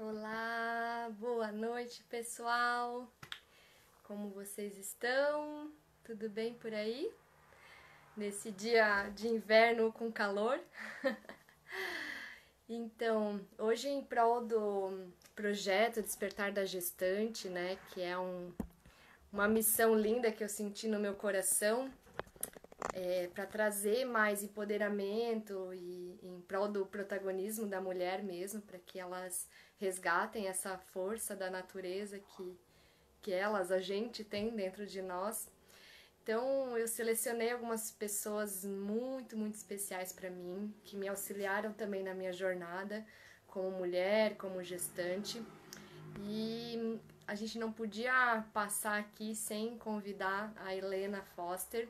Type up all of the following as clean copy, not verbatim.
Olá, boa noite, pessoal. Como vocês estão? Tudo bem por aí? Nesse dia de inverno com calor? Então, hoje em prol do projeto Despertar da Gestante, né, que é uma missão linda que eu senti no meu coração, para trazer mais empoderamento e em prol do protagonismo da mulher mesmo, para que elas resgatem essa força da natureza que elas, a gente, tem dentro de nós. Então, eu selecionei algumas pessoas muito especiais para mim, que me auxiliaram também na minha jornada como mulher, como gestante. E a gente não podia passar aqui sem convidar a Helena Foster.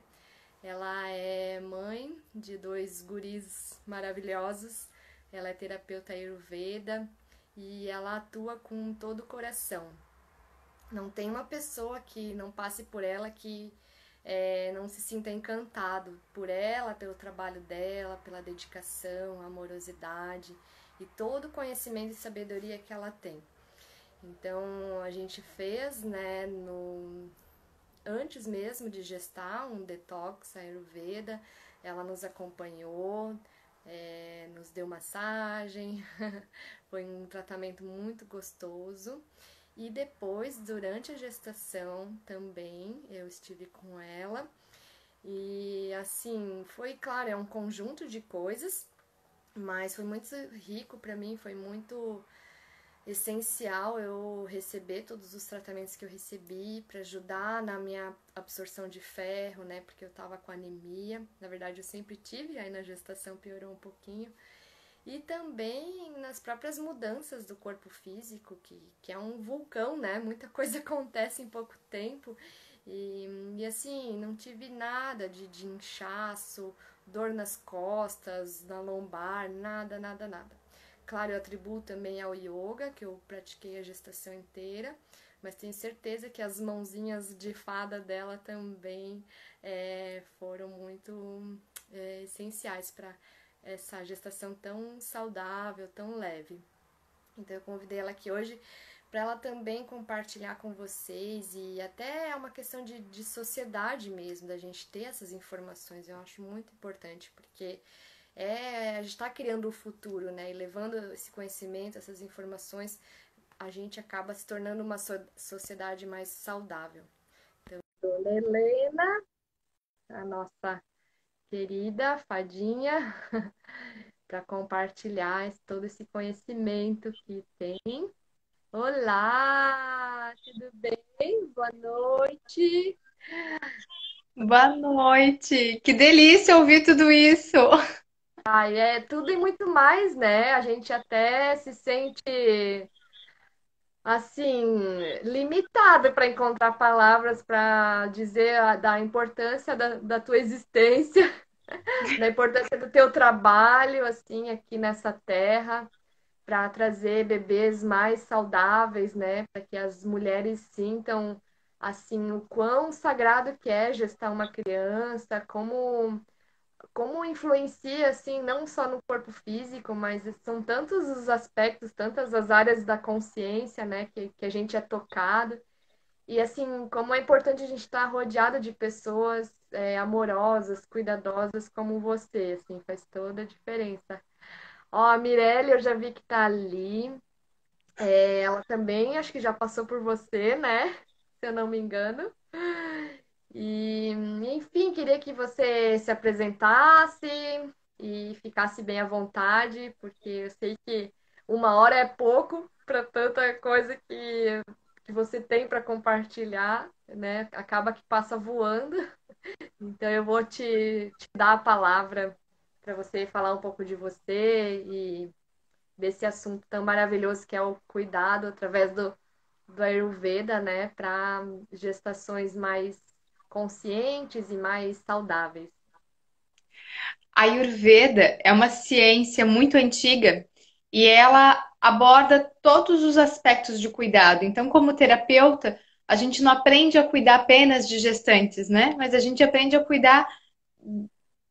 Ela é mãe de dois guris maravilhosos. Ela é terapeuta Ayurveda e ela atua com todo o coração. Não tem uma pessoa que não passe por ela que não se sinta encantado por ela, pelo trabalho dela, pela dedicação, amorosidade e todo o conhecimento e sabedoria que ela tem. Então a gente fez, né, antes mesmo de gestar um detox Ayurveda, ela nos acompanhou, nos deu massagem, foi um tratamento muito gostoso. E depois, durante a gestação também, eu estive com ela. E assim, foi claro, é um conjunto de coisas, mas foi muito rico para mim, foi muito essencial eu receber todos os tratamentos que eu recebi para ajudar na minha absorção de ferro, né? Porque eu tava com anemia. Na verdade, eu sempre tive, aí na gestação piorou um pouquinho. E também nas próprias mudanças do corpo físico, que é um vulcão, né? Muita coisa acontece em pouco tempo. E assim, não tive nada de inchaço, dor nas costas, na lombar, nada. Claro, eu atribuo também ao yoga, que eu pratiquei a gestação inteira, mas tenho certeza que as mãozinhas de fada dela também foram muito essenciais para essa gestação tão saudável, tão leve. Então eu convidei ela aqui hoje para ela também compartilhar com vocês, e até é uma questão de sociedade mesmo, da gente ter essas informações. Eu acho muito importante, porque a gente está criando o futuro, né? E levando esse conhecimento, essas informações, a gente acaba se tornando uma sociedade mais saudável. Então, Dona Helena, a nossa querida fadinha, para compartilhar todo esse conhecimento que tem. Olá, tudo bem? Boa noite. Boa noite! Que delícia ouvir tudo isso! Ai, é tudo e muito mais, né? A gente até se sente assim limitado para encontrar palavras para dizer da importância da tua existência, da importância do teu trabalho assim aqui nessa terra, para trazer bebês mais saudáveis, né? Para que as mulheres sintam assim o quão sagrado que é gestar uma criança, como influencia assim não só no corpo físico, mas são tantos os aspectos, tantas as áreas da consciência, né, que a gente é tocado. E assim, como é importante a gente estar rodeado de pessoas amorosas, cuidadosas como você, assim, faz toda a diferença. Ó, a Mirelle, eu já vi que tá ali. Ela também, acho que já passou por você, né? Se eu não me engano. E, enfim, queria que você se apresentasse e ficasse bem à vontade, porque eu sei que uma hora é pouco para tanta coisa que você tem para compartilhar, né? Acaba que passa voando. Então eu vou te dar a palavra para você falar um pouco de você e desse assunto tão maravilhoso que é o cuidado através do Ayurveda, né, para gestações mais conscientes e mais saudáveis. A Ayurveda é uma ciência muito antiga e ela aborda todos os aspectos de cuidado. Então, como terapeuta, a gente não aprende a cuidar apenas de gestantes, né? Mas a gente aprende a cuidar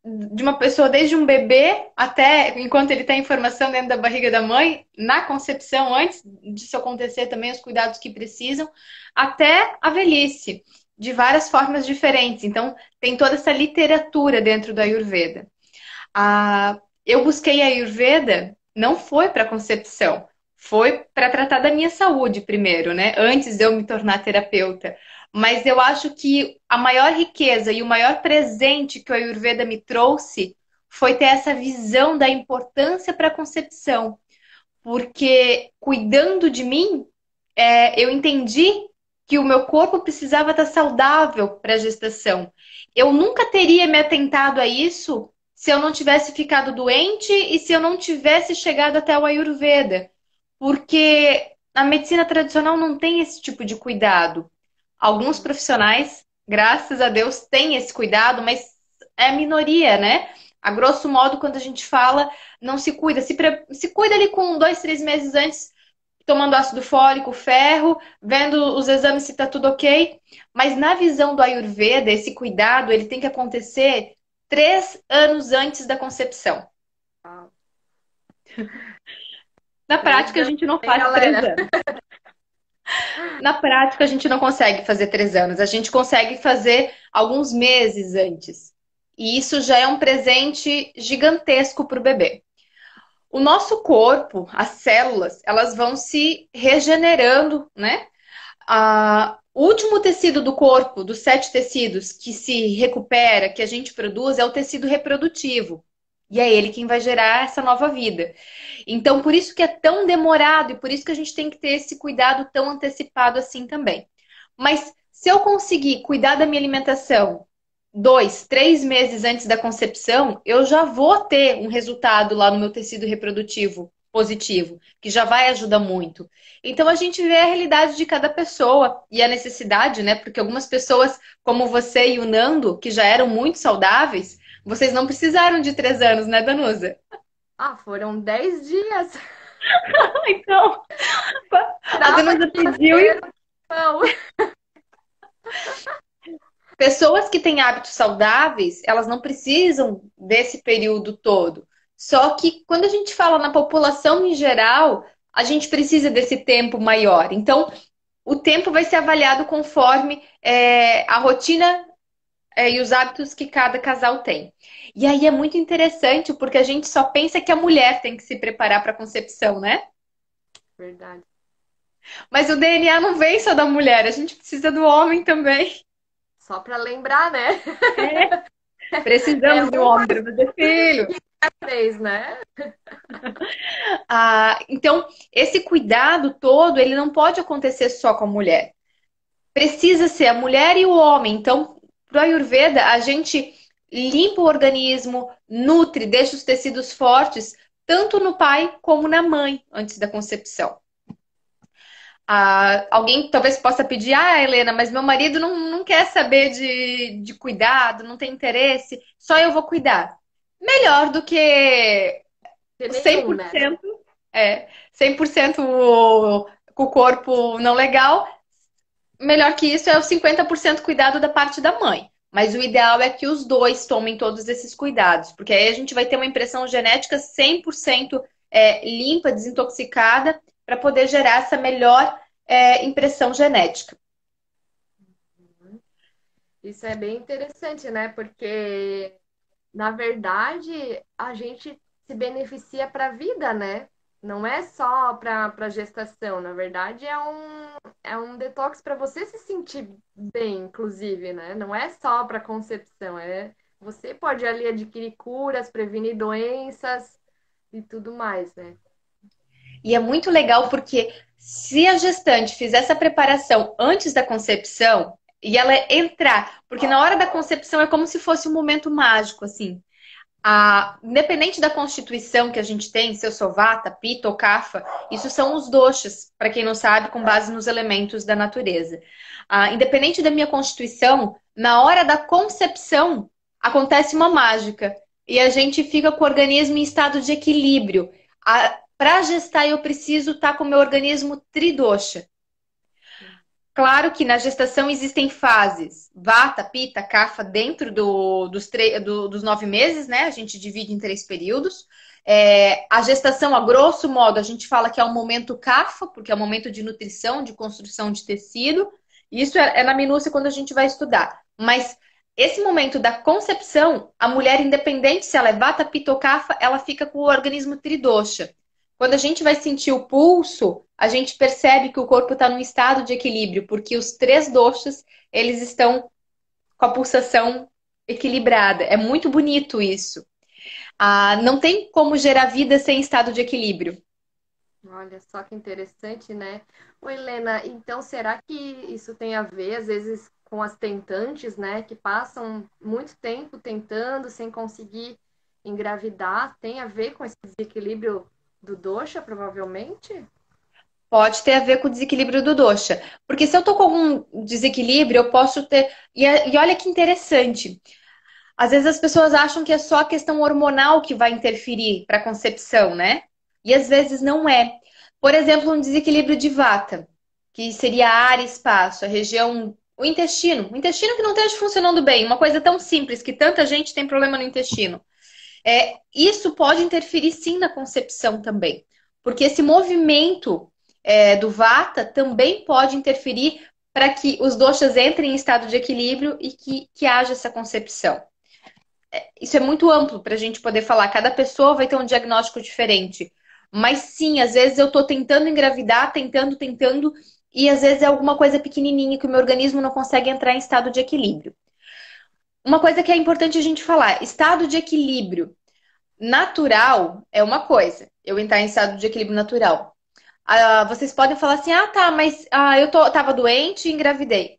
de uma pessoa desde um bebê até enquanto ele tem informação dentro da barriga da mãe, na concepção, antes disso acontecer também, os cuidados que precisam, até a velhice, de várias formas diferentes. Então, tem toda essa literatura dentro do Ayurveda. Eu busquei a Ayurveda, não foi para concepção, foi para tratar da minha saúde primeiro, né? Antes de eu me tornar terapeuta. Mas eu acho que a maior riqueza e o maior presente que o Ayurveda me trouxe foi ter essa visão da importância para a concepção. Porque cuidando de mim, eu entendi que o meu corpo precisava estar saudável para a gestação. Eu nunca teria me atentado a isso se eu não tivesse ficado doente e se eu não tivesse chegado até o Ayurveda, porque a medicina tradicional não tem esse tipo de cuidado. Alguns profissionais, graças a Deus, têm esse cuidado, mas é a minoria, né? A grosso modo, quando a gente fala, não se cuida. Se cuida ali com 2, 3 meses antes, tomando ácido fólico, ferro, vendo os exames se tá tudo ok. Mas na visão do Ayurveda, esse cuidado, ele tem que acontecer 3 anos antes da concepção. Ah, Na 3 prática, a anos, gente não hein, faz três galera? anos. Na prática, a gente não consegue fazer 3 anos. A gente consegue fazer alguns meses antes. E isso já é um presente gigantesco para o bebê. O nosso corpo, as células, elas vão se regenerando, né? O último tecido do corpo, dos 7 tecidos, que se recupera, que a gente produz, é o tecido reprodutivo. E é ele quem vai gerar essa nova vida. Então, por isso que é tão demorado e por isso que a gente tem que ter esse cuidado tão antecipado assim também. Mas se eu conseguir cuidar da minha alimentação 2, 3 meses antes da concepção, eu já vou ter um resultado lá no meu tecido reprodutivo positivo, que já vai ajudar muito. Então a gente vê a realidade de cada pessoa e a necessidade, né? Porque algumas pessoas, como você e o Nando, que já eram muito saudáveis, vocês não precisaram de 3 anos, né, Danusa? Ah, foram 10 dias. Então, a Esperava Danusa que ia pediu e ser. Não. pessoas que têm hábitos saudáveis, elas não precisam desse período todo. Só que quando a gente fala na população em geral, a gente precisa desse tempo maior. Então, o tempo vai ser avaliado conforme a rotina e os hábitos que cada casal tem. E aí é muito interessante porque a gente só pensa que a mulher tem que se preparar para a concepção, né? Verdade. Mas o DNA não vem só da mulher, a gente precisa do homem também. Só para lembrar, né? É Precisamos de um uma homem para fazer filho. vez, né? Então, esse cuidado todo, ele não pode acontecer só com a mulher. Precisa ser a mulher e o homem. Então, pro Ayurveda, a gente limpa o organismo, nutre, deixa os tecidos fortes, tanto no pai como na mãe, antes da concepção. Alguém talvez possa pedir, Helena, mas meu marido não quer saber de cuidado, não tem interesse, só eu vou cuidar. Melhor do que De cem nenhum, por né? cento 100% com o corpo não legal. Melhor que isso é o 50% cuidado da parte da mãe. Mas o ideal é que os dois tomem todos esses cuidados, porque aí a gente vai ter uma impressão genética 100% limpa, desintoxicada, para poder gerar essa melhor impressão genética. Isso é bem interessante, né? Porque, na verdade, a gente se beneficia para a vida, né? Não é só para gestação. Na verdade, é um detox para você se sentir bem, inclusive, né? Não é só para concepção. Você pode ali adquirir curas, prevenir doenças e tudo mais, né? E é muito legal porque se a gestante fizer essa preparação antes da concepção e ela entrar, porque na hora da concepção é como se fosse um momento mágico, assim. Independente da constituição que a gente tem, se eu sou vata, pita ou kapha, isso são os doshas, para quem não sabe, com base nos elementos da natureza. Independente da minha constituição, na hora da concepção acontece uma mágica e a gente fica com o organismo em estado de equilíbrio. Para gestar, eu preciso estar com o meu organismo tridosha. Claro que na gestação existem fases, vata, pita, kapha, dentro dos 9 meses, né? A gente divide em 3 períodos. A gestação, a grosso modo, a gente fala que é o momento kapha, porque é o momento de nutrição, de construção de tecido. Isso é na minúcia quando a gente vai estudar. Mas esse momento da concepção, a mulher, independente se ela é vata, pita ou kapha, ela fica com o organismo tridosha. Quando a gente vai sentir o pulso, a gente percebe que o corpo está num estado de equilíbrio, porque os 3 doshas, eles estão com a pulsação equilibrada. É muito bonito isso. Não tem como gerar vida sem estado de equilíbrio. Olha só que interessante, né? Ô, Helena, então será que isso tem a ver, às vezes, com as tentantes, né? Que passam muito tempo tentando sem conseguir engravidar? Tem a ver com esse desequilíbrio do dosha, provavelmente? Pode ter a ver com o desequilíbrio do dosha. Porque se eu tô com algum desequilíbrio, eu posso ter. E olha que interessante. Às vezes as pessoas acham que é só a questão hormonal que vai interferir para a concepção, né? E às vezes não é. Por exemplo, um desequilíbrio de vata, que seria a área e espaço, a região, o intestino que não esteja funcionando bem, uma coisa tão simples que tanta gente tem problema no intestino. Isso pode interferir sim na concepção também, porque esse movimento do vata também pode interferir para que os doshas entrem em estado de equilíbrio e que haja essa concepção. Isso é muito amplo para a gente poder falar. Cada pessoa vai ter um diagnóstico diferente. Mas sim, às vezes eu estou tentando engravidar, tentando, e às vezes é alguma coisa pequenininha que o meu organismo não consegue entrar em estado de equilíbrio. Uma coisa que é importante a gente falar: estado de equilíbrio natural é uma coisa, eu entrar em estado de equilíbrio natural. Vocês podem falar assim: tá, mas tava doente e engravidei.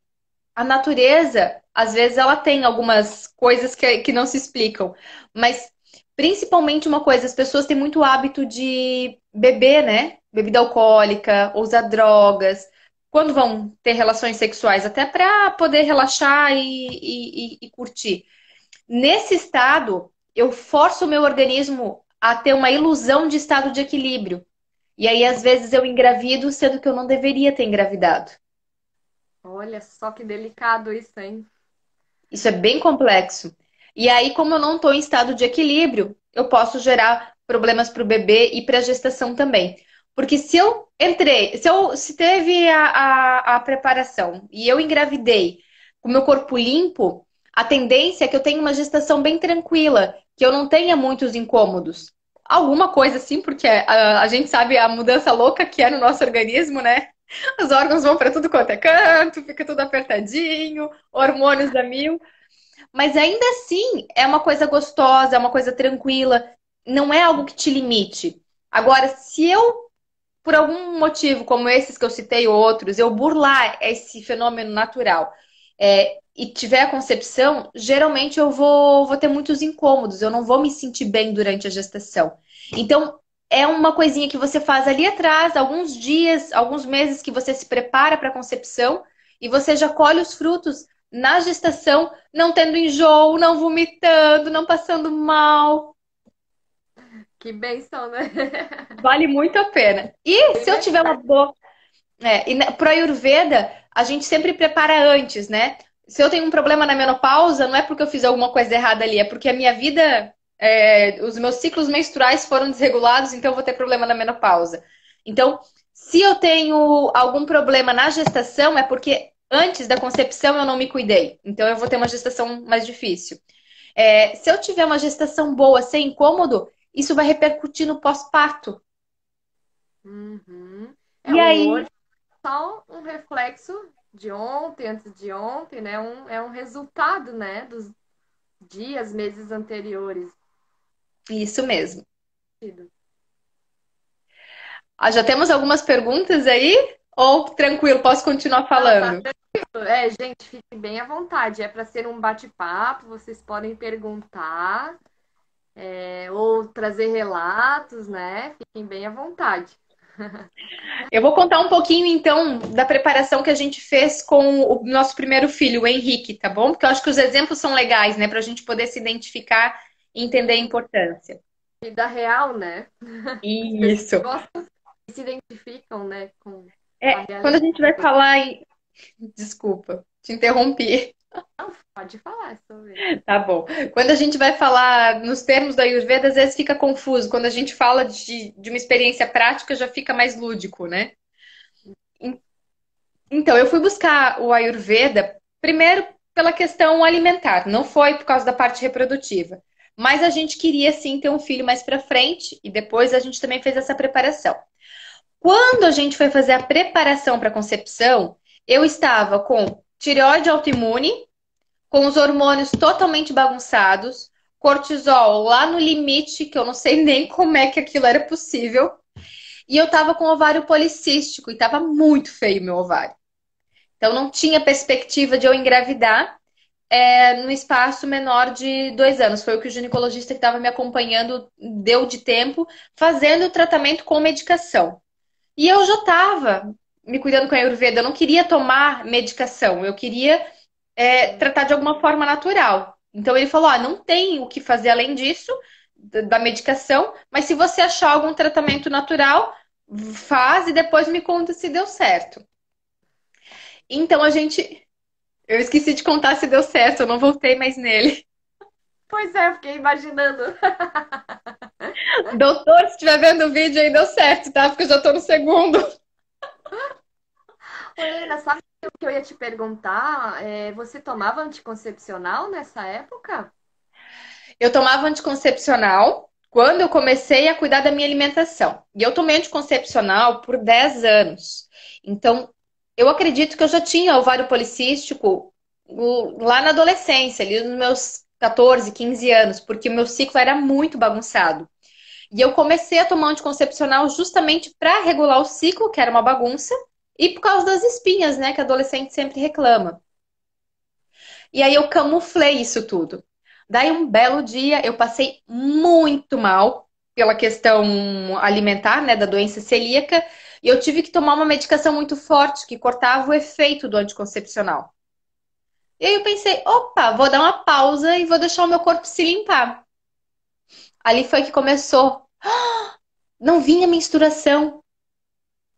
A natureza, às vezes, ela tem algumas coisas que não se explicam. Mas, principalmente uma coisa, as pessoas têm muito hábito de beber, né? Bebida alcoólica, ou usar drogas, quando vão ter relações sexuais, até para poder relaxar e curtir. Nesse estado, eu forço o meu organismo a ter uma ilusão de estado de equilíbrio. E aí, às vezes, eu engravido, sendo que eu não deveria ter engravidado. Olha só que delicado isso, hein? Isso é bem complexo. E aí, como eu não estou em estado de equilíbrio, eu posso gerar problemas para o bebê e para a gestação também. Porque se eu entrei, se teve a preparação e eu engravidei com o meu corpo limpo, a tendência é que eu tenha uma gestação bem tranquila, que eu não tenha muitos incômodos. Alguma coisa assim, porque a gente sabe a mudança louca que é no nosso organismo, né? Os órgãos vão para tudo quanto é canto, fica tudo apertadinho, hormônios a mil. Mas ainda assim, é uma coisa gostosa, é uma coisa tranquila, não é algo que te limite. Agora, se eu, por algum motivo, como esses que eu citei, outros, eu burlar esse fenômeno natural e tiver a concepção, geralmente eu vou ter muitos incômodos, eu não vou me sentir bem durante a gestação. Então, é uma coisinha que você faz ali atrás, alguns dias, alguns meses que você se prepara para a concepção e você já colhe os frutos na gestação, não tendo enjoo, não vomitando, não passando mal. Que benção, né? Vale muito a pena. E Bem se eu mais tiver uma boa. Pro Ayurveda, a gente sempre prepara antes, né? Se eu tenho um problema na menopausa, não é porque eu fiz alguma coisa errada ali, é porque a minha vida, os meus ciclos menstruais foram desregulados, então eu vou ter problema na menopausa. Então, se eu tenho algum problema na gestação, é porque antes da concepção eu não me cuidei. Então eu vou ter uma gestação mais difícil. Se eu tiver uma gestação boa, sem incômodo, isso vai repercutir no pós-parto. Uhum. E O aí, hoje é só um reflexo de ontem, antes de ontem, né? É um resultado, né? Dos dias, meses anteriores. isso mesmo. Já temos algumas perguntas aí? Ou tranquilo, posso continuar Não, tá falando? tranquilo. Gente, fiquem bem à vontade. É para ser um bate-papo, vocês podem perguntar, ou trazer relatos, né? Fiquem bem à vontade. Eu vou contar um pouquinho, então, da preparação que a gente fez com o nosso primeiro filho, o Henrique, tá bom? Porque eu acho que os exemplos são legais, né? Para a gente poder se identificar e entender a Sim, importância. vida real, né? As pessoas Isso. gostam e se identificam, né, com a Quando a realidade. gente vai falar em Desculpa, te interrompi. Não, pode falar sobre. Tá bom. Quando a gente vai falar nos termos da Ayurveda, às vezes fica confuso. Quando a gente fala de uma experiência prática, já fica mais lúdico, né? Então, eu fui buscar o Ayurveda, primeiro pela questão alimentar, não foi por causa da parte reprodutiva. Mas a gente queria sim ter um filho mais pra frente e depois a gente também fez essa preparação. Quando a gente foi fazer a preparação para a concepção, eu estava com tireoide autoimune, com os hormônios totalmente bagunçados, cortisol lá no limite, que eu não sei nem como é que aquilo era possível, e eu tava com ovário policístico e tava muito feio meu ovário. Então não tinha perspectiva de eu engravidar no espaço menor de 2 anos. Foi o que o ginecologista que estava me acompanhando deu de tempo, fazendo o tratamento com medicação. E eu já estava me cuidando com a Ayurveda, eu não queria tomar medicação, eu queria tratar de alguma forma natural. Então ele falou: não tem o que fazer além disso, da medicação, mas se você achar algum tratamento natural, faz e depois me conta se deu certo. Então a gente. Eu esqueci de contar se deu certo, eu não voltei mais nele. Pois é, fiquei imaginando. Doutor, se estiver vendo o vídeo aí, deu certo, tá? Porque eu já tô no segundo. Ô, Helena, sabe o que eu ia te perguntar? Você tomava anticoncepcional nessa época? Eu tomava anticoncepcional quando eu comecei a cuidar da minha alimentação. E eu tomei anticoncepcional por 10 anos. Então, eu acredito que eu já tinha ovário policístico lá na adolescência, ali nos meus 14, 15 anos, porque o meu ciclo era muito bagunçado. E eu comecei a tomar anticoncepcional justamente para regular o ciclo, que era uma bagunça, e por causa das espinhas, né, que adolescente sempre reclama. E aí eu camuflei isso tudo. Daí um belo dia eu passei muito mal pela questão alimentar, né, da doença celíaca, e eu tive que tomar uma medicação muito forte que cortava o efeito do anticoncepcional. E aí eu pensei, opa, vou dar uma pausa e vou deixar o meu corpo se limpar. Ali foi que começou. Não vinha menstruação.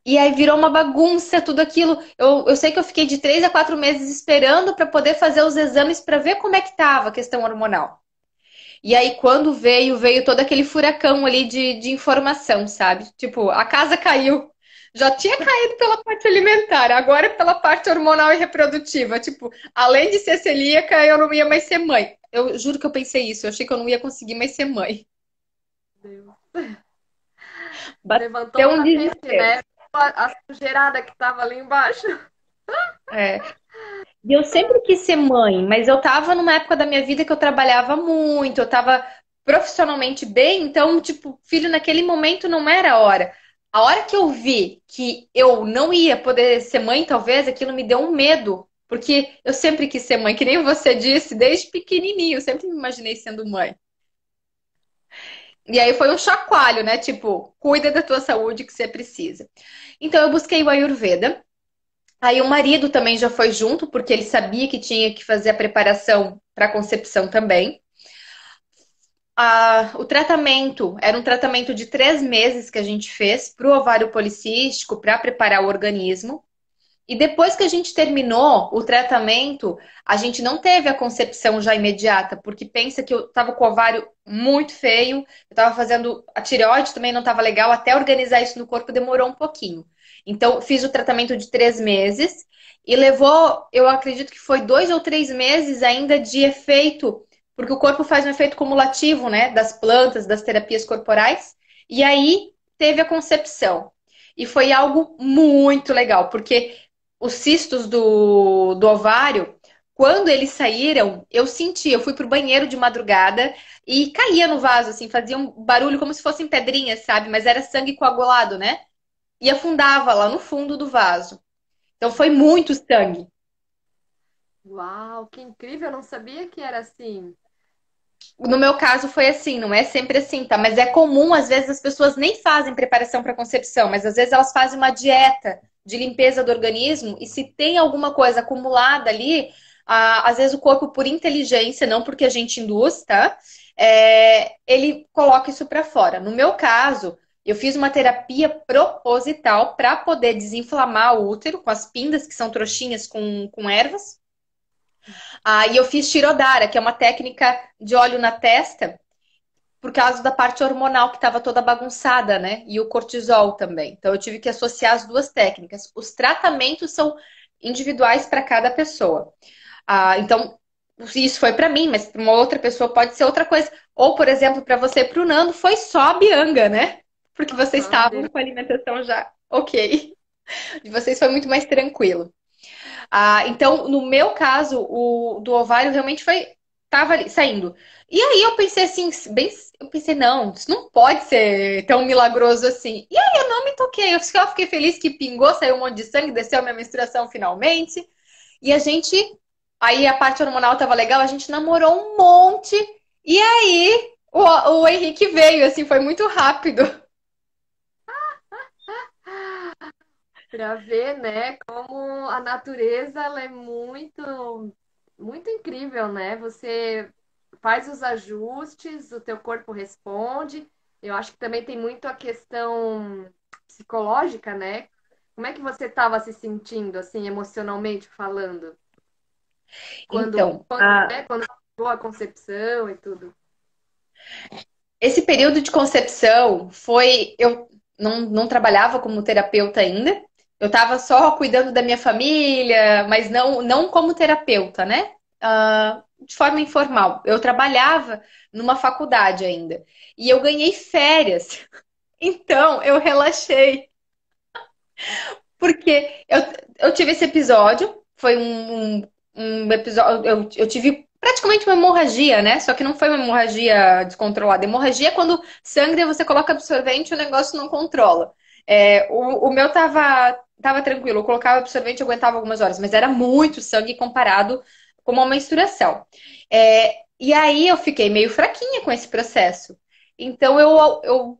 E aí virou uma bagunça tudo aquilo. Eu sei que eu fiquei de 3 a 4 meses esperando para poder fazer os exames para ver como é que tava a questão hormonal. E aí, quando veio todo aquele furacão ali de informação, sabe? Tipo, a casa caiu. Já tinha caído pela parte alimentar, agora pela parte hormonal e reprodutiva. Tipo, além de ser celíaca, eu não ia mais ser mãe. Eu juro que eu pensei isso, eu achei que eu não ia conseguir mais ser mãe. Deus. Levantou Bateu o um tapete, desespero. né? A sujeirada que tava ali embaixo. É. E eu sempre quis ser mãe, mas eu tava numa época da minha vida que eu trabalhava muito, eu tava profissionalmente bem, então, tipo, filho, naquele momento não era a hora. A hora que eu vi que eu não ia poder ser mãe, talvez, aquilo me deu um medo, porque eu sempre quis ser mãe, que nem você disse, desde pequenininho, eu sempre me imaginei sendo mãe. E aí foi um chacoalho, né? Tipo, cuida da tua saúde que você precisa. Então eu busquei o Ayurveda. Aí o marido também já foi junto, porque ele sabia que tinha que fazer a preparação para a concepção também. O tratamento era um tratamento de 3 meses que a gente fez para o ovário policístico, para preparar o organismo. E depois que a gente terminou o tratamento, a gente não teve a concepção já imediata, porque pensa que eu estava com o ovário muito feio, eu estava fazendo a tireoide também não estava legal, até organizar isso no corpo demorou um pouquinho. Então, fiz o tratamento de 3 meses e levou, eu acredito que foi 2 ou 3 meses ainda de efeito, porque o corpo faz um efeito cumulativo, né, das plantas, das terapias corporais, e aí teve a concepção. E foi algo muito legal, porque os cistos do ovário, quando eles saíram, eu senti, eu fui pro banheiro de madrugada e caía no vaso, assim, fazia um barulho como se fossem pedrinhas, sabe? Mas era sangue coagulado, né? E afundava lá no fundo do vaso. Então foi muito sangue. Uau, que incrível! Eu não sabia que era assim. No meu caso foi assim, não é sempre assim, tá? Mas é comum, às vezes, as pessoas nem fazem preparação para concepção, mas às vezes elas fazem uma dieta de limpeza do organismo e se tem alguma coisa acumulada ali, às vezes o corpo, por inteligência, não porque a gente induz, tá? Ele coloca isso para fora. No meu caso, Eu fiz uma terapia proposital para poder desinflamar o útero com as pindas, que são trouxinhas com ervas. E eu fiz Shirodara, que é uma técnica de óleo na testa, por causa da parte hormonal que estava toda bagunçada, né? E o cortisol também. Então eu tive que associar as duas técnicas. Os tratamentos são individuais para cada pessoa. Então, isso foi para mim, mas para uma outra pessoa pode ser outra coisa. Ou, por exemplo, para você, para o Nando, foi só a Bianga, né? Porque vocês Aham, estavam com a alimentação já ok. De vocês foi muito mais tranquilo. Então, no meu caso, o do ovário realmente tava ali, saindo. E aí eu pensei assim, eu pensei, não, isso não pode ser tão milagroso assim. E aí eu não me toquei, eu só fiquei feliz que pingou, saiu um monte de sangue, desceu a minha menstruação finalmente. E aí a parte hormonal tava legal, a gente namorou um monte. E aí o Henrique veio, assim, foi muito rápido. para ver, né, como a natureza ela é muito incrível, né? Você faz os ajustes, o teu corpo responde. Eu acho que também tem muito a questão psicológica, né? Como é que você estava se sentindo, assim, emocionalmente falando, Então, quando chegou a concepção e tudo? esse período de concepção foi. Eu não trabalhava como terapeuta ainda. Eu estava só cuidando da minha família, mas não como terapeuta, né? De forma informal. Eu trabalhava numa faculdade ainda. E eu ganhei férias. Então, eu relaxei. Porque eu tive esse episódio. Foi um episódio. Eu tive praticamente uma hemorragia, né? Só que não foi uma hemorragia descontrolada. Hemorragia é quando sangra, você coloca absorvente e o negócio não controla. O meu tava tranquilo. Eu colocava absorvente e aguentava algumas horas, mas era muito sangue comparado com uma menstruação. E aí eu fiquei meio fraquinha com esse processo. Então eu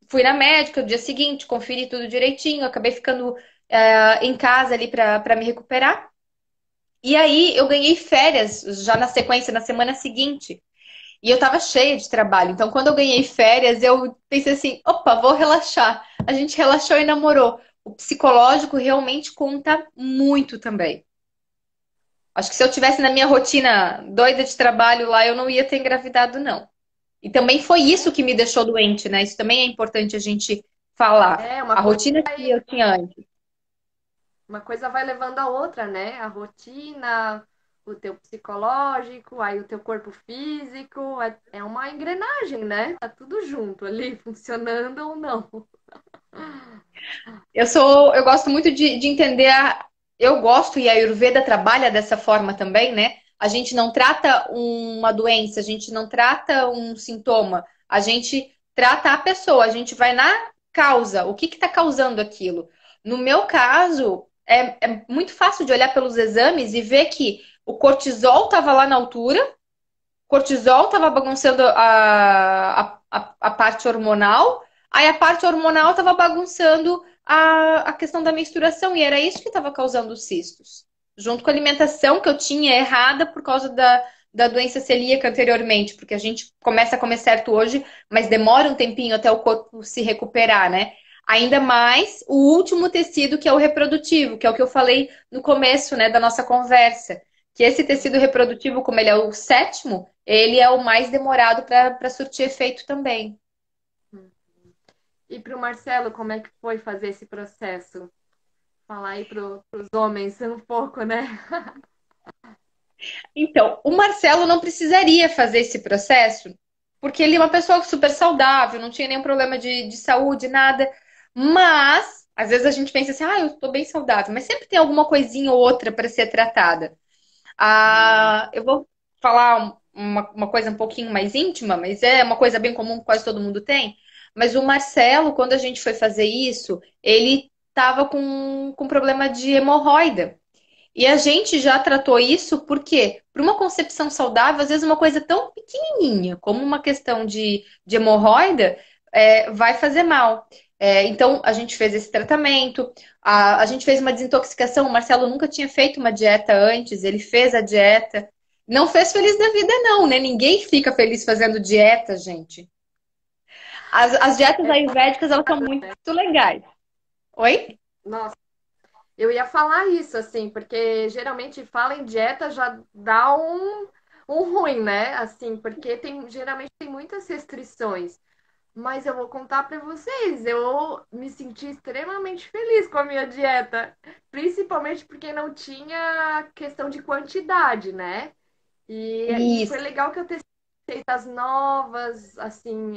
fui na médica no dia seguinte, conferi tudo direitinho, acabei ficando em casa ali para me recuperar. E aí eu ganhei férias já na sequência, na semana seguinte. E eu tava cheia de trabalho. Então, quando eu ganhei férias, eu pensei assim: opa, vou relaxar. A gente relaxou e namorou. O psicológico realmente conta muito também. Acho que se eu tivesse na minha rotina doida de trabalho lá, eu não ia ter engravidado, não. E também foi isso que me deixou doente, né? Isso também é importante a gente falar. É, A rotina que eu tinha antes. uma coisa vai levando a outra, né? A rotina, o teu psicológico, aí o teu corpo físico, é uma engrenagem, né? Tá tudo junto ali, funcionando ou não. Eu gosto muito de entender eu gosto e a Ayurveda trabalha dessa forma também, né? A gente não trata uma doença, a gente não trata um sintoma, a gente trata a pessoa, a gente vai na causa, o que está causando aquilo. No meu caso, é muito fácil de olhar pelos exames e ver que o cortisol estava lá na altura, o cortisol estava bagunçando a parte hormonal, aí a parte hormonal estava bagunçando a questão da menstruação, e era isso que estava causando os cistos. Junto com a alimentação que eu tinha errada por causa da doença celíaca anteriormente, porque a gente começa a comer certo hoje, mas demora um tempinho até o corpo se recuperar, né? Ainda mais o último tecido, que é o reprodutivo, que é o que eu falei no começo, né, da nossa conversa. Que esse tecido reprodutivo, como ele é o sétimo, ele é o mais demorado para surtir efeito também. E para o Marcelo, como é que foi fazer esse processo? Falar aí para os homens um pouco, né? Então, o Marcelo não precisaria fazer esse processo, porque ele é uma pessoa super saudável, não tinha nenhum problema de saúde, nada. Mas, às vezes a gente pensa assim, eu tô bem saudável, mas sempre tem alguma coisinha ou outra para ser tratada. Eu vou falar uma coisa um pouquinho mais íntima, mas é uma coisa bem comum que quase todo mundo tem. Mas o Marcelo, quando a gente foi fazer isso, ele estava com problema de hemorroida. E a gente já tratou isso porque, para uma concepção saudável, às vezes uma coisa tão pequenininha como uma questão de hemorroida vai fazer mal. Então, a gente fez esse tratamento, a gente fez uma desintoxicação. O Marcelo nunca tinha feito uma dieta antes, ele fez a dieta. Não fez feliz da vida, não, né? Ninguém fica feliz fazendo dieta, gente. As dietas É, ayurvédicas, elas são muito legais. Oi? nossa, eu ia falar isso, assim, porque geralmente fala em dieta já dá um ruim, né? Assim, porque geralmente tem muitas restrições. Mas eu vou contar para vocês, eu me senti extremamente feliz com a minha dieta, principalmente porque não tinha questão de quantidade, né? E foi Isso. legal que eu testei receitas novas, assim,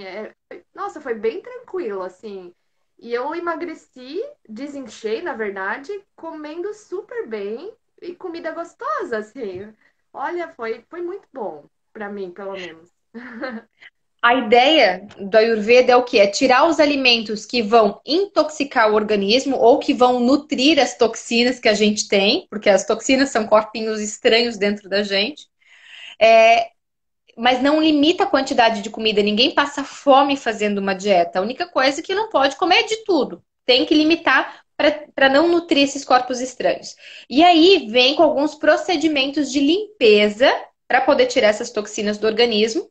nossa, foi bem tranquilo, assim. E eu emagreci, desinchei, na verdade, comendo super bem e comida gostosa, assim. Olha, foi muito bom, para mim, pelo menos. A ideia do Ayurveda é o quê? É tirar os alimentos que vão intoxicar o organismo ou que vão nutrir as toxinas que a gente tem, porque as toxinas são corpinhos estranhos dentro da gente. Mas não limita a quantidade de comida. Ninguém passa fome fazendo uma dieta. A única coisa é que não pode comer é de tudo. Tem que limitar para não nutrir esses corpos estranhos. E aí vem com alguns procedimentos de limpeza para poder tirar essas toxinas do organismo.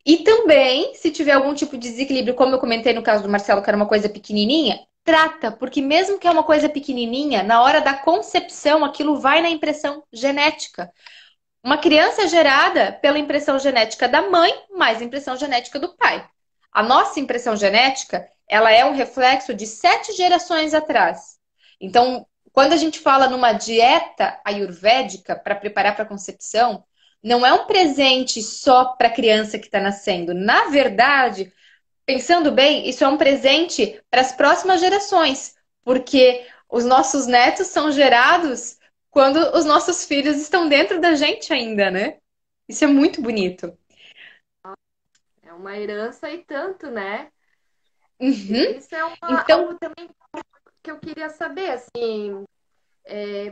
E também, se tiver algum tipo de desequilíbrio, como eu comentei no caso do Marcelo, que era uma coisa pequenininha, trata, porque mesmo que é uma coisa pequenininha, na hora da concepção, aquilo vai na impressão genética. Uma criança é gerada pela impressão genética da mãe mais impressão genética do pai. A nossa impressão genética, ela é um reflexo de 7 gerações atrás. Então, quando a gente fala numa dieta ayurvédica para preparar para a concepção, não é um presente só para a criança que está nascendo. Na verdade, pensando bem, isso é um presente para as próximas gerações, porque os nossos netos são gerados quando os nossos filhos estão dentro da gente ainda, né? Isso é muito bonito. É uma herança e tanto, né? Uhum. Isso é Então, algo também que eu queria saber, assim,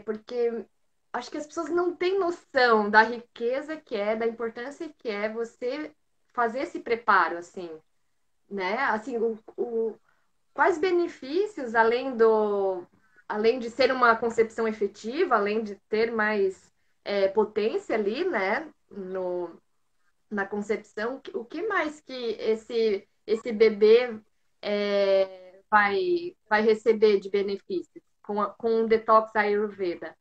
porque acho que as pessoas não têm noção da riqueza que é, da importância que é você fazer esse preparo, assim, né? Assim, quais benefícios, além de ser uma concepção efetiva, além de ter mais potência ali, né, na concepção, o que mais que esse bebê vai receber de benefícios com um detox Ayurveda?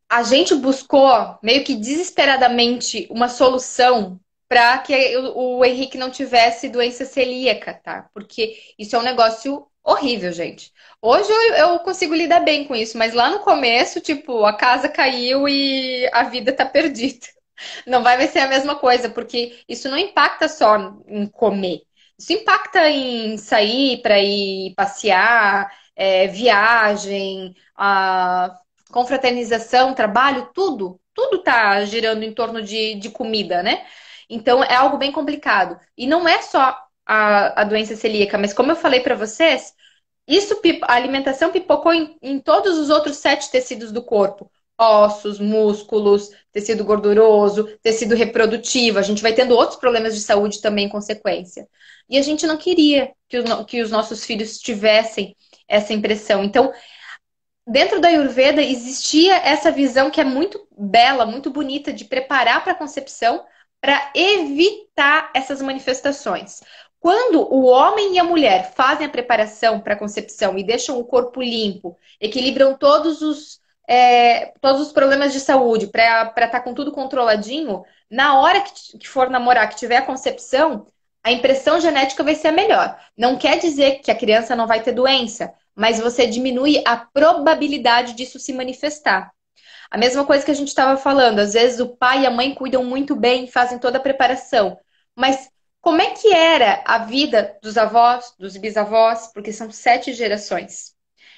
a gente buscou meio que desesperadamente uma solução para que o Henrique não tivesse doença celíaca, tá? Porque isso é um negócio horrível, gente. Hoje eu consigo lidar bem com isso, mas lá no começo, tipo, a casa caiu e a vida tá perdida. Não vai ser a mesma coisa, porque isso não impacta só em comer. Isso impacta em sair para ir passear, viagem, confraternização, trabalho, tudo. Tudo tá girando em torno de comida, né? Então é algo bem complicado. E não é só a doença celíaca, mas como eu falei para vocês, a alimentação pipocou em todos os outros 7 tecidos do corpo. Ossos, músculos, tecido gorduroso, tecido reprodutivo. A gente vai tendo outros problemas de saúde também em consequência. E a gente não queria que os nossos filhos tivessem essa impressão. Então, dentro da Ayurveda existia essa visão que é muito bela, muito bonita de preparar para a concepção para evitar essas manifestações. Quando o homem e a mulher fazem a preparação para a concepção e deixam o corpo limpo, equilibram todos os problemas de saúde para estar com tudo controladinho, na hora que for namorar, que tiver a concepção, a impressão genética vai ser a melhor. Não quer dizer que a criança não vai ter doença, mas você diminui a probabilidade disso se manifestar. A mesma coisa que a gente estava falando, às vezes o pai e a mãe cuidam muito bem, fazem toda a preparação, mas como é que era a vida dos avós, dos bisavós? Porque são 7 gerações.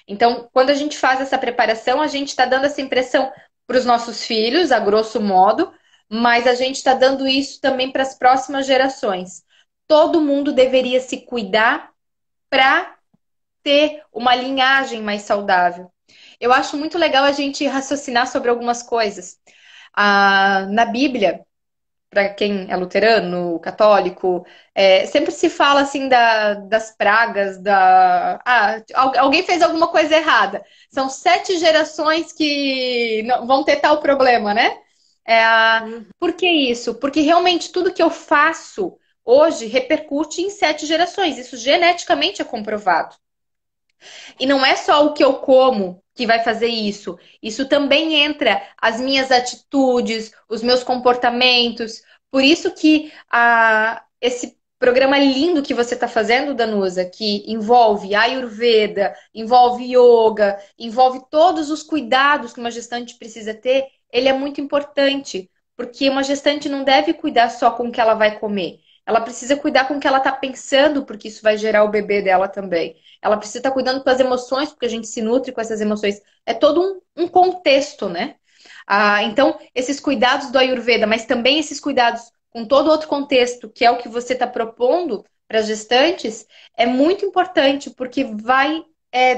Então, quando a gente faz essa preparação, a gente está dando essa impressão para os nossos filhos, a grosso modo, mas a gente está dando isso também para as próximas gerações. Todo mundo deveria se cuidar para ter uma linhagem mais saudável. Eu acho muito legal a gente raciocinar sobre algumas coisas. Na Bíblia, para quem é luterano, católico, sempre se fala assim das pragas, alguém fez alguma coisa errada. São 7 gerações que vão ter tal problema, né? É, Hum, por que isso? Porque realmente tudo que eu faço, hoje repercute em 7 gerações. Isso geneticamente é comprovado. E não é só o que eu como que vai fazer isso. Isso também entra as minhas atitudes, os meus comportamentos. Por isso que esse programa lindo que você está fazendo, Danusa, que envolve Ayurveda, envolve yoga, envolve todos os cuidados que uma gestante precisa ter, ele é muito importante. Porque uma gestante não deve cuidar só com o que ela vai comer. Ela precisa cuidar com o que ela está pensando, porque isso vai gerar o bebê dela também. Ela precisa estar cuidando com as emoções, porque a gente se nutre com essas emoções. É todo um contexto, né? Então, esses cuidados do Ayurveda, mas também esses cuidados com todo outro contexto, que é o que você está propondo para as gestantes, é muito importante, porque vai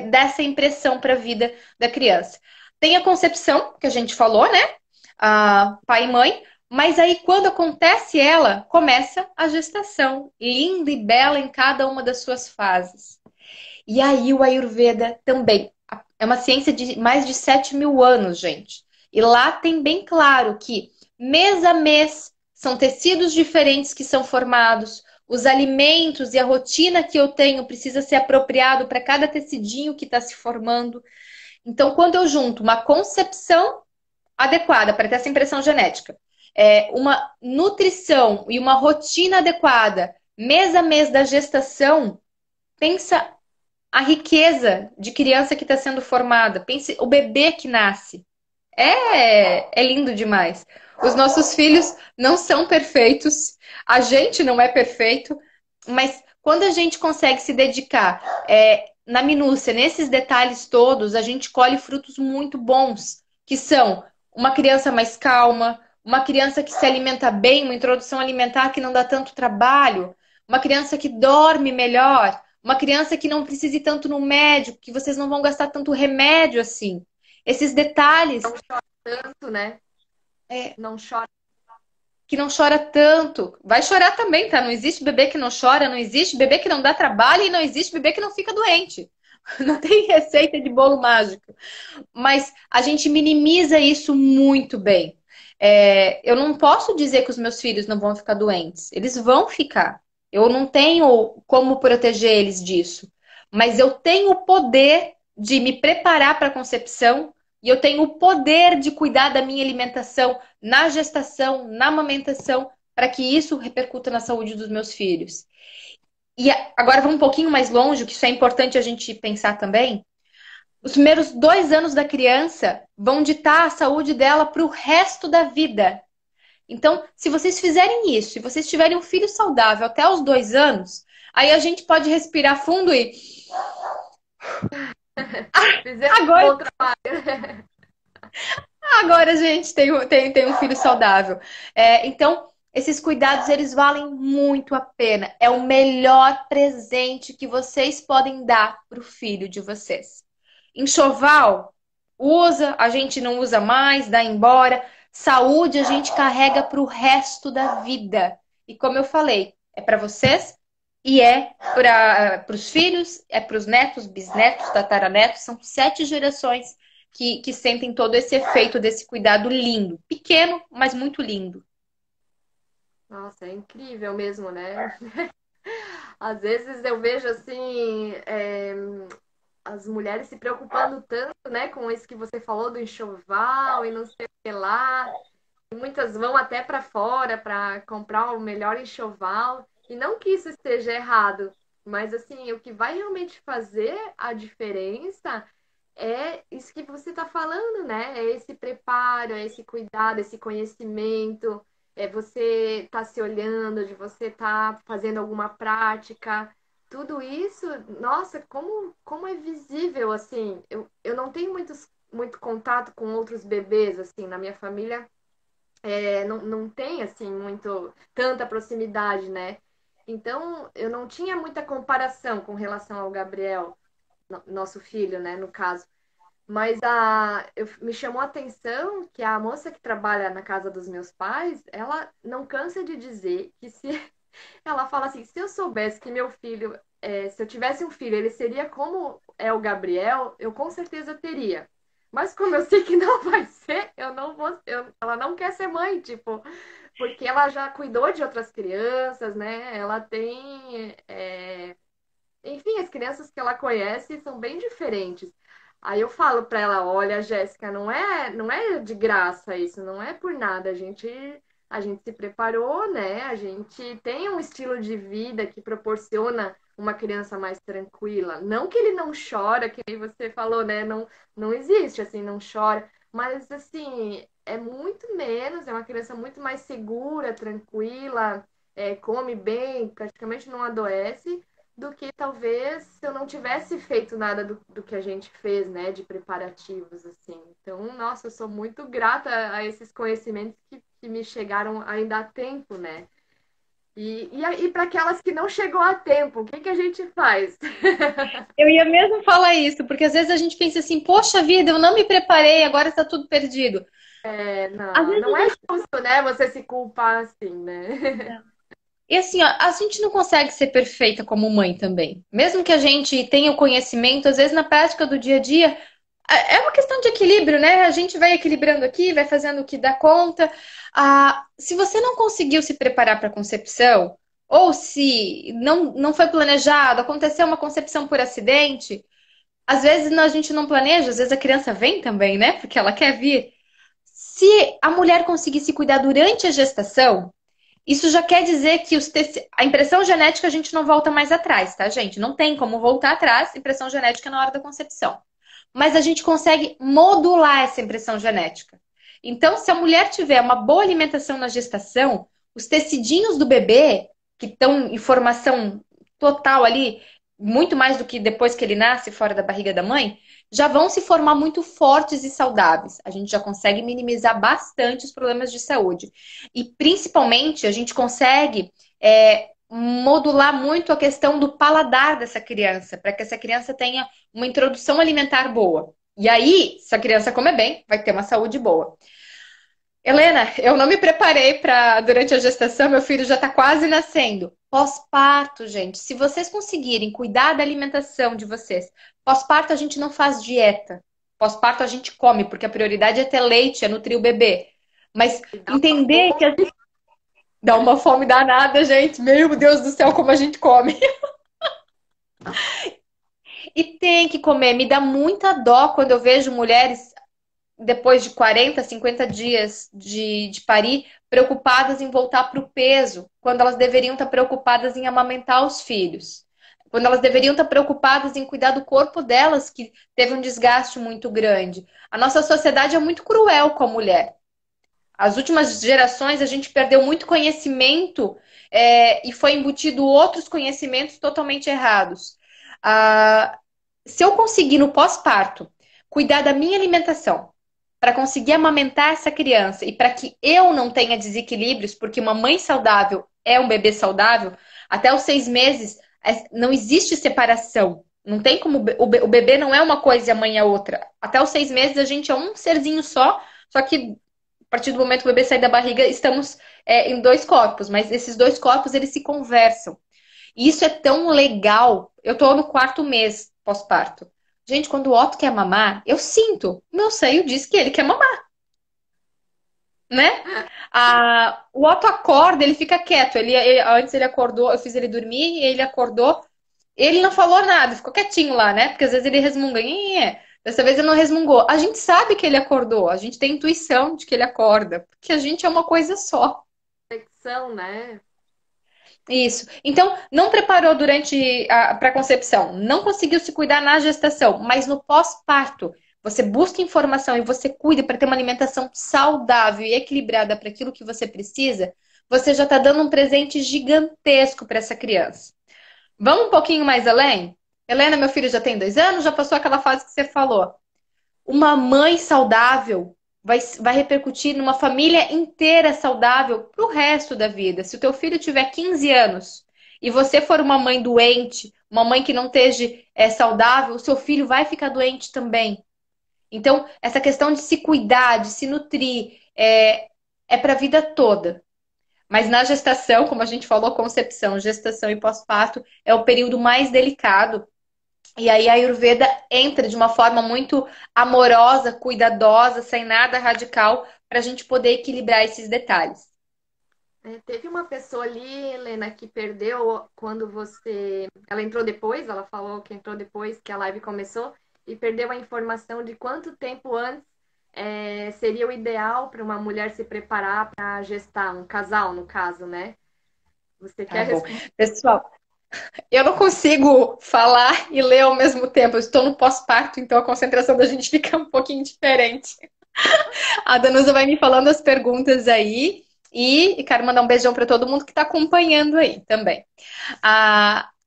dar essa impressão para a vida da criança. Tem a concepção, que a gente falou, né? Pai e mãe, mas aí, quando acontece ela, começa a gestação, linda e bela em cada uma das suas fases. E aí o Ayurveda também. É uma ciência de mais de 7.000 anos, gente. E lá tem bem claro que mês a mês são tecidos diferentes que são formados, os alimentos e a rotina que eu tenho precisa ser apropriado para cada tecidinho que está se formando. Então, quando eu junto uma concepção adequada para ter essa impressão genética, uma nutrição e uma rotina adequada, mês a mês da gestação, pensa a riqueza de criança que está sendo formada. Pense o bebê que nasce. É lindo demais. Os nossos filhos não são perfeitos, a gente não é perfeito, mas quando a gente consegue se dedicar na minúcia, nesses detalhes todos, a gente colhe frutos muito bons, que são uma criança mais calma, uma criança que se alimenta bem, uma introdução alimentar que não dá tanto trabalho, uma criança que dorme melhor, uma criança que não precise tanto no médico, que vocês não vão gastar tanto remédio assim. Esses detalhes Não chora tanto, né? é, Não chora. que não chora tanto. Vai chorar também, tá? Não existe bebê que não chora, não existe bebê que não dá trabalho e não existe bebê que não fica doente. Não tem receita de bolo mágico. Mas a gente minimiza isso muito bem. Eu não posso dizer que os meus filhos não vão ficar doentes. Eles vão ficar. Eu não tenho como proteger eles disso. Mas eu tenho o poder de me preparar para a concepção e eu tenho o poder de cuidar da minha alimentação na gestação, na amamentação, para que isso repercuta na saúde dos meus filhos. E agora vamos um pouquinho mais longe, que isso é importante a gente pensar também. Os primeiros 2 anos da criança vão ditar a saúde dela para o resto da vida. Então, se vocês fizerem isso, se vocês tiverem um filho saudável até os 2 anos, aí a gente pode respirar fundo e. Fizemos um Agora, bom trabalho. agora a gente tem um filho saudável. Então, esses cuidados, eles valem muito a pena. É o melhor presente que vocês podem dar para o filho de vocês. Enxoval, usa, a gente não usa mais, dá embora. Saúde a gente carrega para o resto da vida. E como eu falei, é para vocês e é para os filhos, é para os netos, bisnetos, tataranetos. São 7 gerações que sentem todo esse efeito desse cuidado lindo. Pequeno, mas muito lindo. Nossa, é incrível mesmo, né? Às vezes eu vejo assim, as mulheres se preocupando tanto, né, com isso que você falou do enxoval e não sei o que lá. E muitas vão até para fora para comprar o melhor enxoval. E não que isso esteja errado, mas assim, o que vai realmente fazer a diferença é isso que você está falando, né? É esse preparo, é esse cuidado, esse conhecimento, é você estar se olhando, de você estar fazendo alguma prática. Tudo isso, nossa, como é visível, assim. Eu não tenho muito contato com outros bebês, assim, na minha família. Não tem, assim, tanta proximidade, né? Então, eu não tinha muita comparação com relação ao Gabriel, nosso filho, né, no caso. Mas me chamou a atenção que a moça que trabalha na casa dos meus pais, ela não cansa de dizer que se ela fala assim, se eu soubesse que meu filho, se eu tivesse um filho, ele seria como é o Gabriel, eu com certeza teria. Mas como eu sei que não vai ser, eu não vou, ela não quer ser mãe, tipo, porque ela já cuidou de outras crianças, né? Ela tem, enfim, as crianças que ela conhece são bem diferentes. Aí eu falo pra ela, olha, Jéssica, não é de graça isso, não é por nada. A gente se preparou, né? A gente tem um estilo de vida que proporciona uma criança mais tranquila. Não que ele não chora, que nem você falou, né? Não existe assim, não chora. Mas assim, é muito menos, é uma criança muito mais segura, tranquila, come bem, praticamente não adoece do que talvez se eu não tivesse feito nada do que a gente fez, né, de preparativos, assim. Então, nossa, eu sou muito grata a esses conhecimentos que me chegaram ainda a tempo, né? E para aquelas que não chegou a tempo, o que que a gente faz? Eu ia mesmo falar isso, porque às vezes a gente pensa assim, poxa vida, eu não me preparei, agora está tudo perdido. Às Não, vezes não é justo, né, você se culpar assim, né? E assim, ó, a gente não consegue ser perfeita como mãe também. Mesmo que a gente tenha o conhecimento, às vezes na prática do dia a dia, é uma questão de equilíbrio, né? A gente vai equilibrando aqui, vai fazendo o que dá conta. Se você não conseguiu se preparar para a concepção, ou se não foi planejado, aconteceu uma concepção por acidente, às vezes a gente não planeja, às vezes a criança vem também, né? Porque ela quer vir. Se a mulher conseguir se cuidar durante a gestação, isso já quer dizer que a impressão genética a gente não volta mais atrás, tá, gente? Não tem como voltar atrás impressão genética na hora da concepção. Mas a gente consegue modular essa impressão genética. Então, se a mulher tiver uma boa alimentação na gestação, os tecidinhos do bebê, que estão em formação total ali, muito mais do que depois que ele nasce fora da barriga da mãe, já vão se formar muito fortes e saudáveis. A gente já consegue minimizar bastante os problemas de saúde. E principalmente a gente consegue modular muito a questão do paladar dessa criança, para que essa criança tenha uma introdução alimentar boa. E aí, se a criança comer bem, vai ter uma saúde boa. Helena, eu não me preparei para durante a gestação, meu filho já está quase nascendo. Pós-parto, gente, se vocês conseguirem cuidar da alimentação de vocês, pós-parto a gente não faz dieta. Pós-parto a gente come, porque a prioridade é ter leite, é nutrir o bebê. Mas entender que dá uma fome danada, gente. Meu Deus do céu, como a gente come. E tem que comer. Me dá muita dó quando eu vejo mulheres, depois de 40, 50 dias de parir, preocupadas em voltar para o peso, quando elas deveriam estar preocupadas em amamentar os filhos. Quando elas deveriam estar preocupadas em cuidar do corpo delas, que teve um desgaste muito grande. A nossa sociedade é muito cruel com a mulher. As últimas gerações a gente perdeu muito conhecimento e foi embutido outros conhecimentos totalmente errados. Ah, se eu conseguir no pós-parto cuidar da minha alimentação para conseguir amamentar essa criança e para que eu não tenha desequilíbrios, porque uma mãe saudável é um bebê saudável, até os 6 meses não existe separação. Não tem como. O bebê não é uma coisa e a mãe é outra. Até os 6 meses a gente é um serzinho só que a partir do momento que o bebê sai da barriga, estamos em dois corpos, mas esses dois corpos eles se conversam. E isso é tão legal. Eu tô no 4 mês pós-parto. Gente, quando o Otto quer mamar, eu sinto. Meu seio diz que ele quer mamar, né? O Otto acorda, ele fica quieto. Antes ele acordou, eu fiz ele dormir, ele acordou. Ele não falou nada, ficou quietinho lá, né? Porque às vezes ele resmunga. "Nhê". Dessa vez ele não resmungou. A gente sabe que ele acordou, a gente tem intuição de que ele acorda, porque a gente é uma coisa só. Reflexão, né? Isso. Então, não preparou durante para a concepção, não conseguiu se cuidar na gestação, mas no pós-parto, você busca informação e você cuida para ter uma alimentação saudável e equilibrada para aquilo que você precisa, você já está dando um presente gigantesco para essa criança. Vamos um pouquinho mais além? Helena, meu filho já tem 2 anos, já passou aquela fase que você falou. Uma mãe saudável vai repercutir numa família inteira saudável pro resto da vida. Se o teu filho tiver 15 anos e você for uma mãe doente, uma mãe que não esteja saudável, o seu filho vai ficar doente também. Então, essa questão de se cuidar, de se nutrir, é para a vida toda. Mas na gestação, como a gente falou, concepção, gestação e pós-parto é o período mais delicado E aí a Ayurveda entra de uma forma muito amorosa, cuidadosa, sem nada radical, para a gente poder equilibrar esses detalhes. Teve uma pessoa ali, Helena, que perdeu quando você. Ela entrou depois, ela falou que entrou depois que a live começou, e perdeu a informação de quanto tempo antes seria o ideal para uma mulher se preparar para gestar, um casal, no caso, né? Você Tá quer bom. responder? Pessoal, eu não consigo falar e ler ao mesmo tempo. Eu estou no pós-parto, então a concentração da gente fica um pouquinho diferente. A Danusa vai me falando as perguntas aí e quero mandar um beijão para todo mundo que está acompanhando aí também.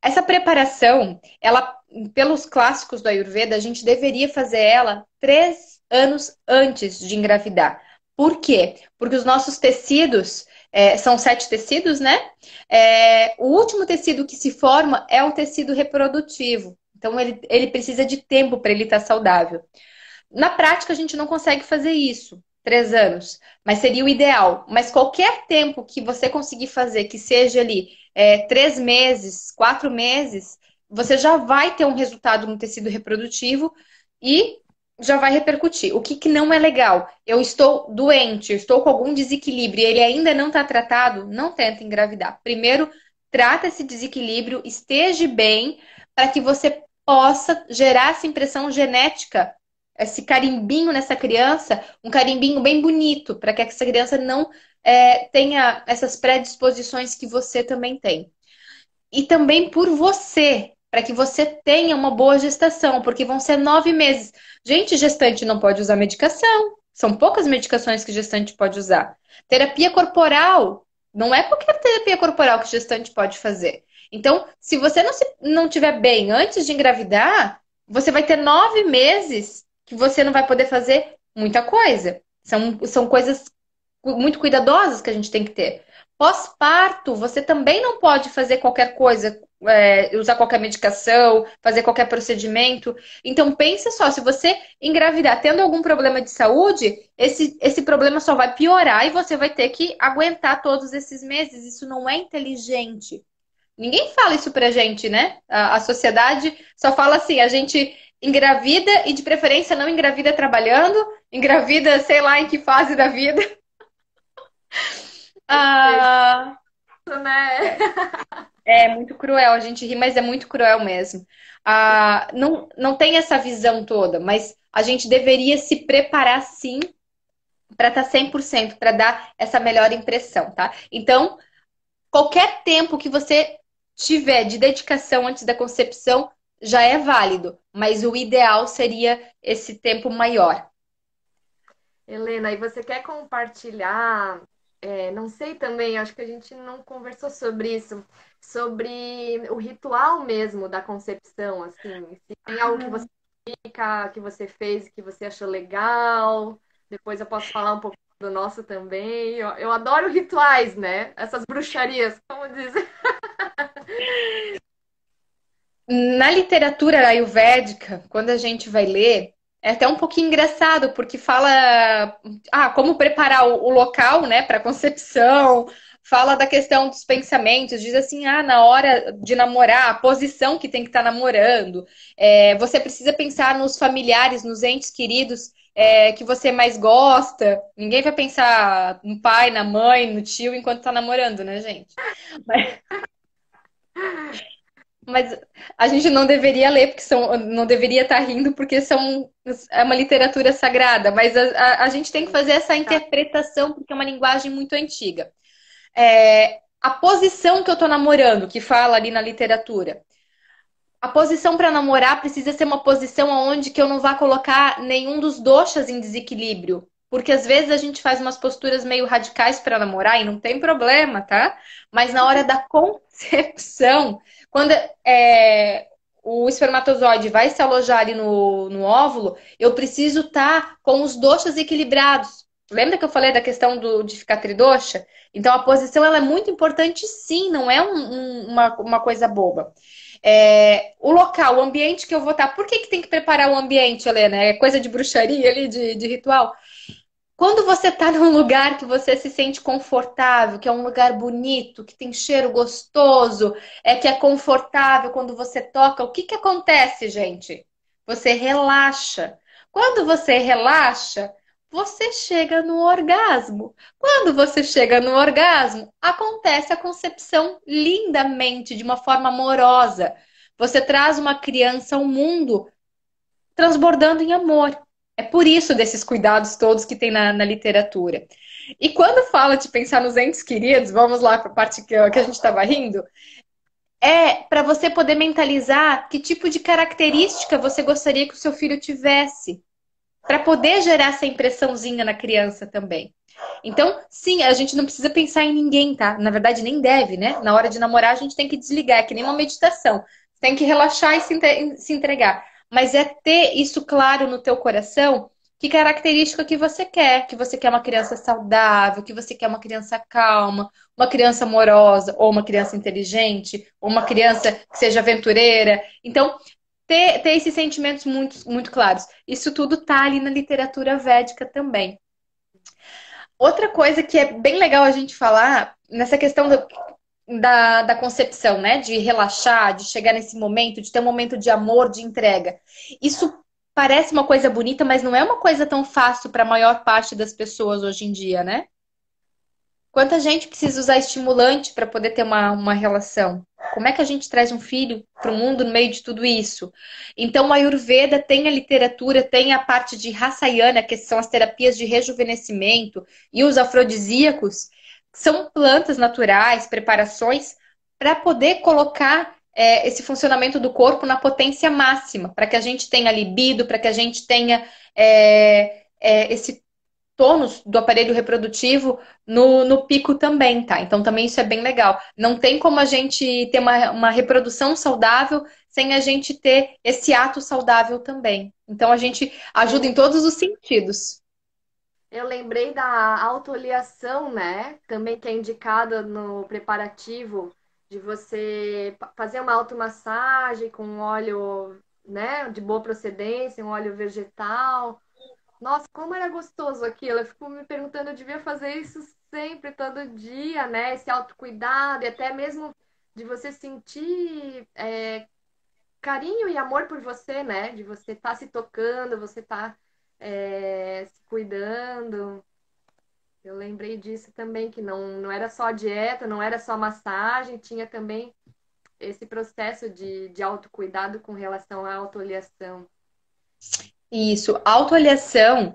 Essa preparação, ela, pelos clássicos do Ayurveda, a gente deveria fazer ela 3 anos antes de engravidar. Por quê? Porque os nossos tecidos, são 7 tecidos, né? O último tecido que se forma é o tecido reprodutivo. Então, ele precisa de tempo para ele estar saudável. Na prática, a gente não consegue fazer isso, 3 anos, mas seria o ideal. Mas qualquer tempo que você conseguir fazer, que seja ali 3 meses, 4 meses, você já vai ter um resultado no tecido reprodutivo e já vai repercutir. O que, que não é legal? Eu estou doente, eu estou com algum desequilíbrio e ele ainda não está tratado, não tenta engravidar. Primeiro, trata esse desequilíbrio, esteja bem, para que você possa gerar essa impressão genética, esse carimbinho nessa criança, um carimbinho bem bonito, para que essa criança não tenha essas predisposições que você também tem. E também por você, para que você tenha uma boa gestação, porque vão ser 9 meses. Gente, gestante não pode usar medicação. São poucas medicações que gestante pode usar. Terapia corporal. Não é qualquer terapia corporal que gestante pode fazer. Então, se você não tiver bem antes de engravidar, você vai ter 9 meses que você não vai poder fazer muita coisa. São coisas muito cuidadosas que a gente tem que ter. Pós-parto, você também não pode fazer qualquer coisa, usar qualquer medicação, fazer qualquer procedimento. Então, pensa só, se você engravidar tendo algum problema de saúde, esse problema só vai piorar e você vai ter que aguentar todos esses meses. Isso não é inteligente. Ninguém fala isso pra gente, né? A sociedade só fala assim, a gente engravida e de preferência não engravida trabalhando, engravida, sei lá em que fase da vida. Ah, Né? é muito cruel, a gente ri, mas é muito cruel mesmo. Não tem essa visão toda, mas a gente deveria se preparar sim para estar 100%, para dar essa melhor impressão, tá? Então, qualquer tempo que você tiver de dedicação antes da concepção já é válido, mas o ideal seria esse tempo maior. Helena, e você quer compartilhar? Não sei também, acho que a gente não conversou sobre isso, sobre o ritual mesmo da concepção, assim, se tem algo que você fica, que você fez, que você achou legal. Depois eu posso falar um pouco do nosso também. Eu adoro rituais, né? Essas bruxarias, como dizer. Na literatura ayurvédica, quando a gente vai ler, é até um pouquinho engraçado, porque fala como preparar o local, né, para concepção, fala da questão dos pensamentos, diz assim, na hora de namorar, a posição que tem que estar namorando, você precisa pensar nos familiares, nos entes queridos que você mais gosta. Ninguém vai pensar no pai, na mãe, no tio enquanto está namorando, né, gente? Mas a gente não deveria ler, porque não deveria estar rindo, porque é uma literatura sagrada. Mas a gente tem que fazer essa interpretação, porque é uma linguagem muito antiga. A posição que eu estou namorando, que fala ali na literatura. A posição para namorar precisa ser uma posição onde que eu não vá colocar nenhum dos doshas em desequilíbrio. Porque às vezes a gente faz umas posturas meio radicais para namorar e não tem problema, tá? Mas na hora da concepção, quando o espermatozoide vai se alojar ali no óvulo, eu preciso estar com os doshas equilibrados. Lembra que eu falei da questão de ficar tridosha? Então a posição ela é muito importante, sim, não é uma coisa boba. O local, o ambiente que eu vou estar. Por que tem que preparar o ambiente, Helena? É coisa de bruxaria ali, de ritual? Quando você está num lugar que você se sente confortável, que é um lugar bonito, que tem cheiro gostoso, que é confortável quando você toca, o que que acontece, gente? Você relaxa. Quando você relaxa, você chega no orgasmo. Quando você chega no orgasmo, acontece a concepção lindamente, de uma forma amorosa. Você traz uma criança ao mundo transbordando em amor. É por isso desses cuidados todos que tem na literatura. E quando fala de pensar nos entes queridos, vamos lá para a parte que a gente estava rindo, é para você poder mentalizar que tipo de característica você gostaria que o seu filho tivesse, para poder gerar essa impressãozinha na criança também. Então, sim, a gente não precisa pensar em ninguém, tá? Na verdade, nem deve, né? Na hora de namorar, a gente tem que desligar, é que nem uma meditação. Tem que relaxar e se entregar. Mas é ter isso claro no teu coração, que característica que você quer uma criança saudável, que você quer uma criança calma, uma criança amorosa, ou uma criança inteligente, ou uma criança que seja aventureira. Então, ter esses sentimentos muito claros. Isso tudo tá ali na literatura védica também. Outra coisa que é bem legal a gente falar nessa questão da concepção, né? De relaxar, de chegar nesse momento, de ter um momento de amor, de entrega. Isso parece uma coisa bonita, mas não é uma coisa tão fácil para a maior parte das pessoas hoje em dia, né? Quanta gente precisa usar estimulante para poder ter uma relação? Como é que a gente traz um filho para o mundo no meio de tudo isso? Então, a Ayurveda tem a literatura, tem a parte de Rasayana, que são as terapias de rejuvenescimento, e os afrodisíacos, que são plantas naturais, preparações, para poder colocar esse funcionamento do corpo na potência máxima, para que a gente tenha libido, para que a gente tenha esse tônus do aparelho reprodutivo no pico também, tá? Então também isso é bem legal. Não tem como a gente ter uma reprodução saudável sem a gente ter esse ato saudável também. Então a gente ajuda em todos os sentidos. Eu lembrei da autooliação, né? Também que é indicada no preparativo de você fazer uma automassagem com um óleo, né, de boa procedência, um óleo vegetal. Nossa, como era gostoso aquilo. Eu fico me perguntando, eu devia fazer isso sempre, todo dia, né? Esse autocuidado e até mesmo de você sentir carinho e amor por você, né? De você estar se tocando, você estar se cuidando. Eu lembrei disso também, que não era só dieta, não era só massagem, tinha também esse processo de autocuidado com relação à autooliação. Isso, autoavaliação,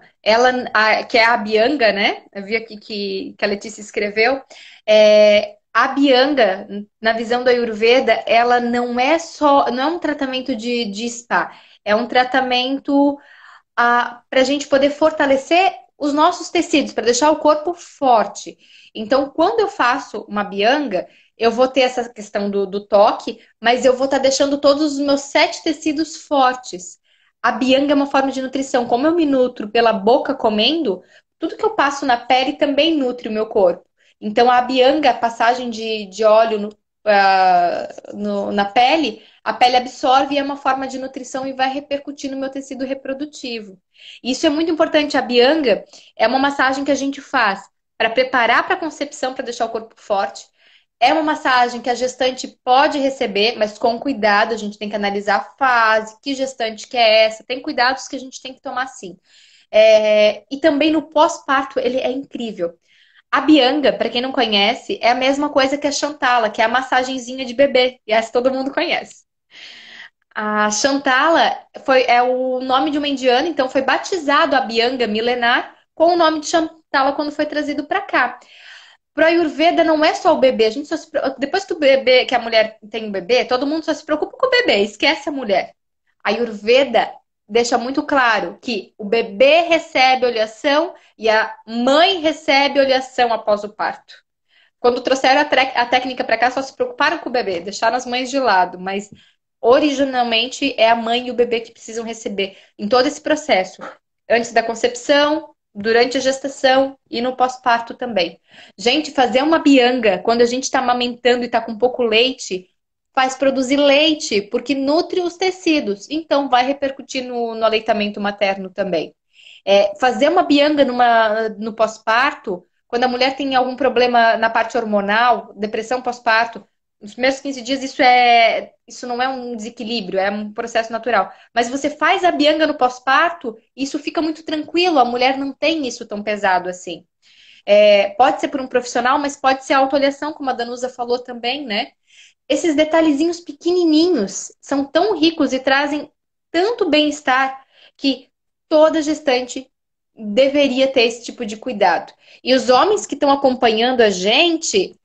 que é a Bianga, né? Eu vi aqui que a Letícia escreveu. A Bianga, na visão da Ayurveda, ela não é um tratamento de spa, é um tratamento para a gente poder fortalecer os nossos tecidos, para deixar o corpo forte. Então, quando eu faço uma Bianga, eu vou ter essa questão do toque, mas eu vou estar deixando todos os meus 7 tecidos fortes. A Bianga é uma forma de nutrição. Como eu me nutro pela boca comendo, tudo que eu passo na pele também nutre o meu corpo. Então, a Bianga, a passagem de óleo na pele, a pele absorve e é uma forma de nutrição e vai repercutir no meu tecido reprodutivo. Isso é muito importante. A Bianga é uma massagem que a gente faz para preparar para a concepção, para deixar o corpo forte. É uma massagem que a gestante pode receber, mas com cuidado, a gente tem que analisar a fase, que gestante que é essa, tem cuidados que a gente tem que tomar sim. E também no pós-parto, ele é incrível. A Bianga, para quem não conhece, é a mesma coisa que a Chantala, que é a massagenzinha de bebê, e essa todo mundo conhece. A Chantala é o nome de uma indiana, então foi batizado a Bianga milenar com o nome de Chantala quando foi trazido para cá. Pro Ayurveda não é só o bebê, a gente depois que o bebê, que a mulher tem um bebê, todo mundo só se preocupa com o bebê, esquece a mulher. A Ayurveda deixa muito claro que o bebê recebe oleação e a mãe recebe oleação após o parto. Quando trouxeram a técnica para cá, só se preocuparam com o bebê, deixaram as mães de lado, mas originalmente é a mãe e o bebê que precisam receber em todo esse processo, antes da concepção, durante a gestação e no pós-parto também. Gente, fazer uma bianga quando a gente está amamentando e está com pouco leite, faz produzir leite, porque nutre os tecidos, então vai repercutir no aleitamento materno também. Fazer uma bianga no pós-parto, quando a mulher tem algum problema na parte hormonal, depressão pós-parto, nos primeiros 15 dias isso não é um desequilíbrio, é um processo natural. Mas você faz a bianga no pós-parto, isso fica muito tranquilo, a mulher não tem isso tão pesado assim. Pode ser por um profissional, mas pode ser autoavaliação, como a Danusa falou também, né? Esses detalhezinhos pequenininhos são tão ricos e trazem tanto bem-estar que toda gestante deveria ter esse tipo de cuidado. E os homens que estão acompanhando a gente,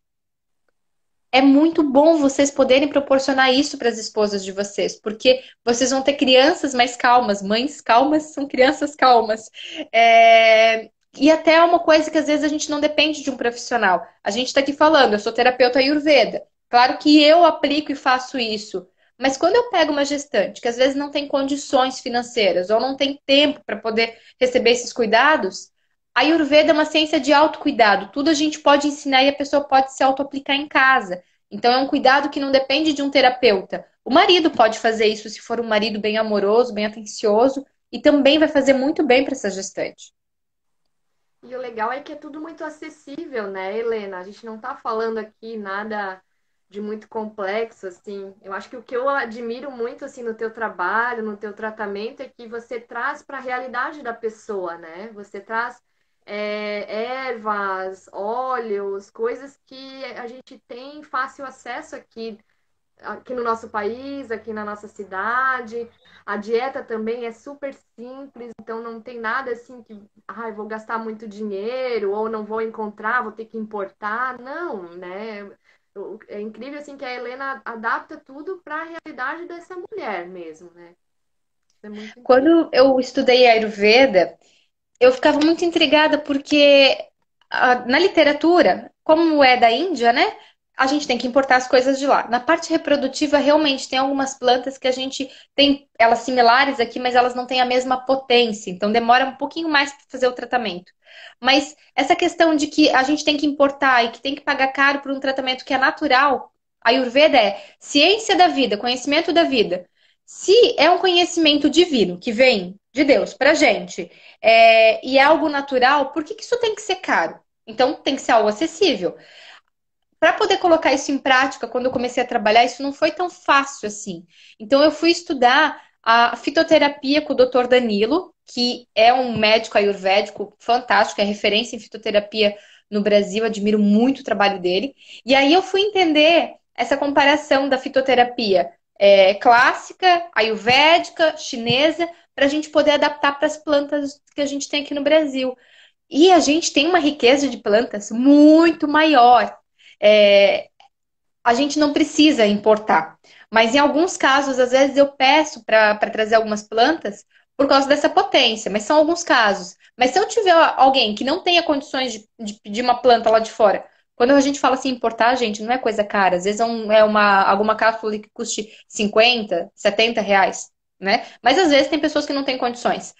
é muito bom vocês poderem proporcionar isso para as esposas de vocês, porque vocês vão ter crianças mais calmas, mães calmas são crianças calmas. E até é uma coisa que às vezes a gente não depende de um profissional. A gente está aqui falando, eu sou terapeuta Ayurveda. Claro que eu aplico e faço isso. Mas quando eu pego uma gestante que às vezes não tem condições financeiras ou não tem tempo para poder receber esses cuidados, a Ayurveda é uma ciência de autocuidado. Tudo a gente pode ensinar e a pessoa pode se auto-aplicar em casa. Então é um cuidado que não depende de um terapeuta. O marido pode fazer isso se for um marido bem amoroso, bem atencioso, e também vai fazer muito bem para essa gestante. E o legal é que é tudo muito acessível, né, Helena? A gente não tá falando aqui nada de muito complexo, assim. Eu acho que o que eu admiro muito, assim, no teu trabalho, no teu tratamento, é que você traz para a realidade da pessoa, né? Você traz ervas, óleos, coisas que a gente tem fácil acesso aqui no nosso país, aqui na nossa cidade. A dieta também é super simples, então não tem nada assim que, vou gastar muito dinheiro ou não vou encontrar, vou ter que importar. Não, né? É incrível assim que a Helena adapta tudo para a realidade dessa mulher mesmo, né? Isso é muito incrível. Quando eu estudei Ayurveda, eu ficava muito intrigada porque na literatura, como é da Índia, né? A gente tem que importar as coisas de lá. Na parte reprodutiva, realmente tem algumas plantas que a gente tem elas similares aqui, mas elas não têm a mesma potência, então demora um pouquinho mais para fazer o tratamento. Mas essa questão de que a gente tem que importar e que tem que pagar caro por um tratamento que é natural, a Ayurveda é ciência da vida, conhecimento da vida. Se é um conhecimento divino que vem de Deus pra gente, e é algo natural, por que que isso tem que ser caro? Então tem que ser algo acessível. Para poder colocar isso em prática, quando eu comecei a trabalhar, isso não foi tão fácil assim. Então eu fui estudar a fitoterapia com o Dr. Danilo, que é um médico ayurvédico fantástico, é referência em fitoterapia no Brasil, admiro muito o trabalho dele. E aí eu fui entender essa comparação da fitoterapia clássica, ayurvédica, chinesa, para a gente poder adaptar para as plantas que a gente tem aqui no Brasil. E a gente tem uma riqueza de plantas muito maior. É, a gente não precisa importar. Mas em alguns casos, às vezes eu peço para trazer algumas plantas por causa dessa potência, mas são alguns casos. Mas se eu tiver alguém que não tenha condições de pedir uma planta lá de fora, quando a gente fala assim importar, gente, não é coisa cara. Às vezes alguma cápsula que custe 50, 70 reais, né? Mas às vezes tem pessoas que não têm condições.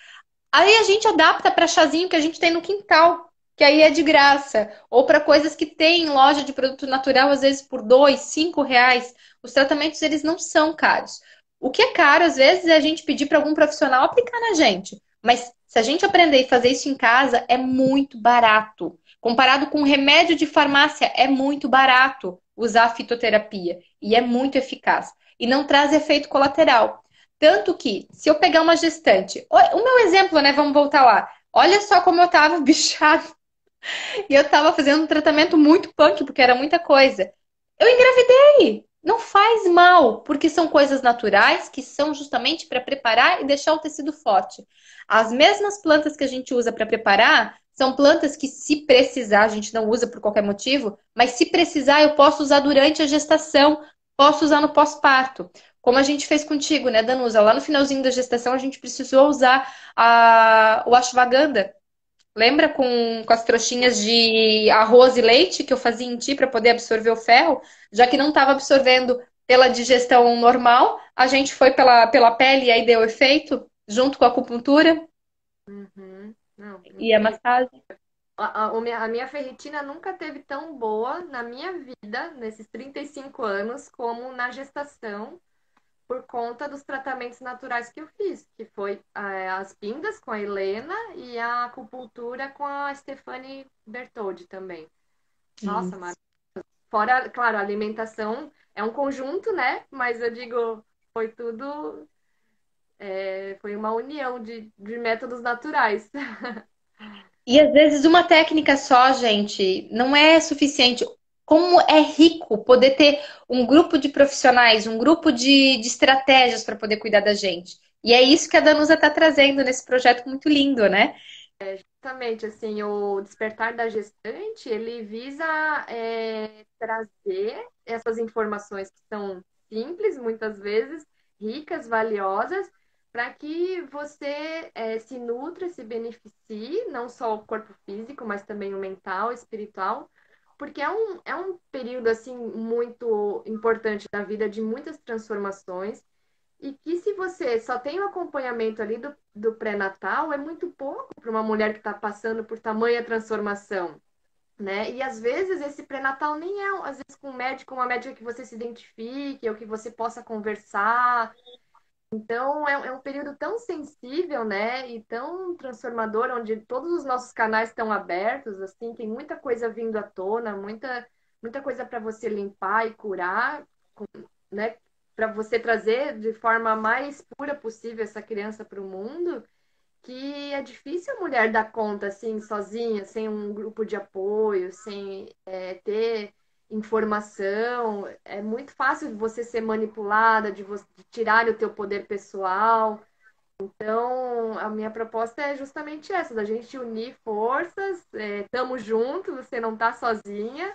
Aí a gente adapta para chazinho que a gente tem no quintal, que aí é de graça. Ou para coisas que tem em loja de produto natural, às vezes por 2, 5 reais. Os tratamentos, eles não são caros. O que é caro, às vezes, é a gente pedir para algum profissional aplicar na gente. Mas se a gente aprender e fazer isso em casa, é muito barato. Comparado com um remédio de farmácia, é muito barato usar a fitoterapia. E é muito eficaz. E não traz efeito colateral. Tanto que, se eu pegar uma gestante, o meu exemplo, né? Vamos voltar lá. Olha só como eu tava bichada. E eu tava fazendo um tratamento muito punk, porque era muita coisa. Eu engravidei. Não faz mal, porque são coisas naturais que são justamente para preparar e deixar o tecido forte. As mesmas plantas que a gente usa para preparar são plantas que, se precisar, a gente não usa por qualquer motivo, mas se precisar, eu posso usar durante a gestação, posso usar no pós-parto. Como a gente fez contigo, né, Danusa? Lá no finalzinho da gestação, a gente precisou usar o ashwagandha. Lembra com as trouxinhas de arroz e leite que eu fazia em ti para poder absorver o ferro? Já que não estava absorvendo pela digestão normal, a gente foi pela pele e aí deu efeito, junto com a acupuntura Uhum. Não, e a incrível. massagem. A minha ferritina nunca teve tão boa na minha vida, nesses 35 anos, como na gestação. por conta dos tratamentos naturais que eu fiz, que foi as pingas com a Helena e a acupuntura com a Stefani Bertoldi também. Nossa, Isso. fora, claro, a alimentação é um conjunto, né? Mas eu digo, foi tudo, foi uma união de métodos naturais. E às vezes uma técnica só, gente, não é suficiente. Como é rico poder ter um grupo de profissionais, um grupo de estratégias para poder cuidar da gente. E é isso que a Danusa está trazendo nesse projeto muito lindo, né? Exatamente, assim, o Despertar da Gestante, ele visa trazer essas informações que são simples, muitas vezes, ricas, valiosas, para que você se nutra, se beneficie, não só o corpo físico, mas também o mental, o espiritual, porque é um período, assim, muito importante da vida, de muitas transformações, e que se você só tem o acompanhamento ali do pré-natal, é muito pouco para uma mulher que está passando por tamanha transformação, né? E às vezes esse pré-natal nem é, às vezes, com um médico, uma médica que você se identifique, ou que você possa conversar. Então é um período tão sensível, né? E tão transformador, onde todos os nossos canais estão abertos, assim, tem muita coisa vindo à tona, muita coisa para você limpar e curar, né? Para você trazer de forma mais pura possível essa criança para o mundo, que é difícil a mulher dar conta assim, sozinha, sem um grupo de apoio, sem ter informação. É muito fácil de você ser manipulada, de tirar o teu poder pessoal. Então, a minha proposta é justamente essa, da gente unir forças, estamos juntos, você não está sozinha,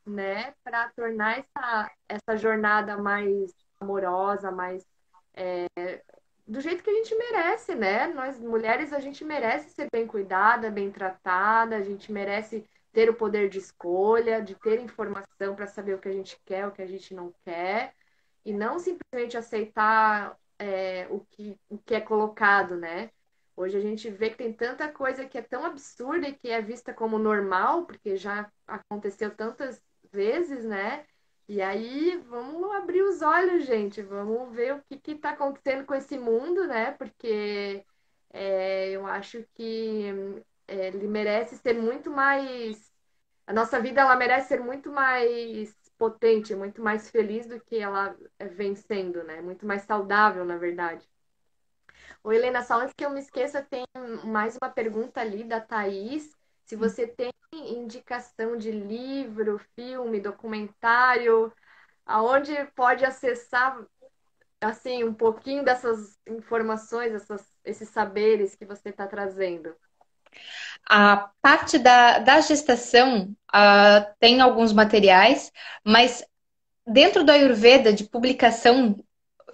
né, para tornar essa jornada mais amorosa, mais do jeito que a gente merece, né? Nós mulheres, a gente merece ser bem cuidada, bem tratada, a gente merece ter o poder de escolha, de ter informação para saber o que a gente quer, o que a gente não quer, e não simplesmente aceitar o que é colocado, né? Hoje a gente vê que tem tanta coisa que é tão absurda e que é vista como normal, porque já aconteceu tantas vezes, né? E aí, vamos abrir os olhos, gente. Vamos ver o que está acontecendo com esse mundo, né? Porque eu acho que ele merece ser muito mais. A nossa vida ela merece ser muito mais potente, muito mais feliz do que ela vem sendo, né? Muito mais saudável, na verdade. Ô, Helena, só antes que eu me esqueça, tem mais uma pergunta ali da Thaís. Se você tem indicação de livro, filme, documentário, aonde pode acessar assim um pouquinho dessas informações, esses saberes que você está trazendo. A parte da gestação, tem alguns materiais, mas dentro do Ayurveda, de publicação,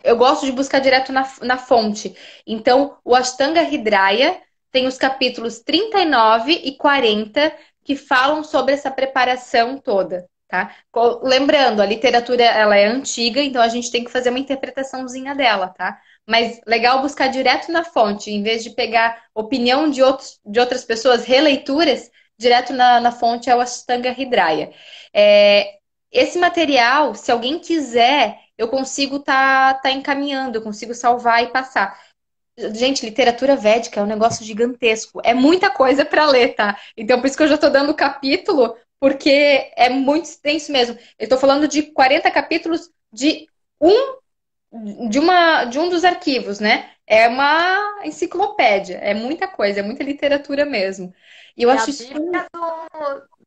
eu gosto de buscar direto na fonte. Então, o Ashtanga Hridaya tem os capítulos 39 e 40 que falam sobre essa preparação toda, tá? Lembrando, a literatura ela é antiga, então a gente tem que fazer uma interpretaçãozinha dela, tá? Mas legal buscar direto na fonte, em vez de pegar opinião de outras pessoas, releituras, direto na fonte é o Ashtanga Hridaya. Esse material, se alguém quiser, eu consigo tá encaminhando, eu consigo salvar e passar. Gente, literatura védica é um negócio gigantesco. É muita coisa para ler, tá? Então, por isso que eu já tô dando capítulo, porque é muito extenso mesmo. Eu tô falando de 40 capítulos um de um dos arquivos, né? É uma enciclopédia, é muita coisa, é muita literatura mesmo. E eu É a acho isso. Bíblia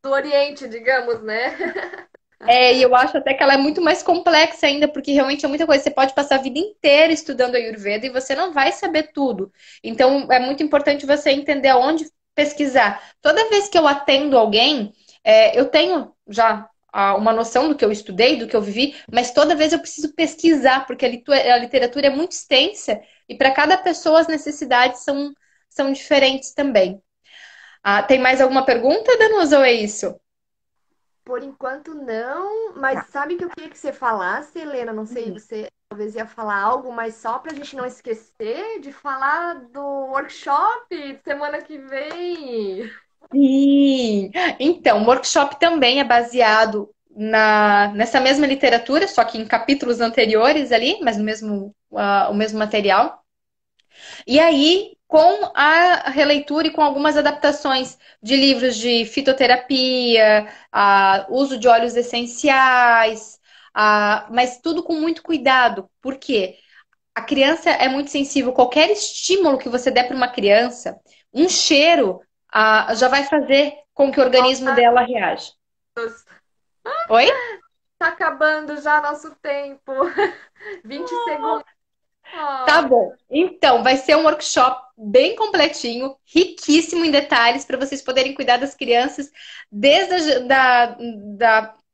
do Oriente, digamos, né? E eu acho até que ela é muito mais complexa ainda, porque realmente é muita coisa. Você pode passar a vida inteira estudando Ayurveda e você não vai saber tudo. Então, é muito importante você entender aonde pesquisar. Toda vez que eu atendo alguém, eu tenho já uma noção do que eu estudei, do que eu vivi, mas toda vez eu preciso pesquisar, porque a literatura é muito extensa e para cada pessoa as necessidades são diferentes também. Tem mais alguma pergunta, Danusa, ou é isso? Por enquanto não, mas sabe que eu queria que você falasse, Helena? Não sei, você talvez ia falar algo, mas só para a gente não esquecer de falar do workshop semana que vem. Sim! Então, o workshop também é baseado. nessa mesma literatura, só que em capítulos anteriores ali, mas no mesmo, o mesmo material. E aí, com a releitura e com algumas adaptações de livros de fitoterapia, uso de óleos essenciais, mas tudo com muito cuidado. Por quê? A criança é muito sensível. Qualquer estímulo que você der para uma criança, um cheiro, já vai fazer com que o organismo Nossa, dela reaja. Oi? tá acabando já nosso tempo. 20 segundos. Tá Ai, bom. Então, vai ser um workshop bem completinho, riquíssimo em detalhes, para vocês poderem cuidar das crianças desde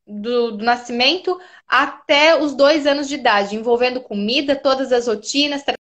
do nascimento até os 2 anos de idade, envolvendo comida, todas as rotinas,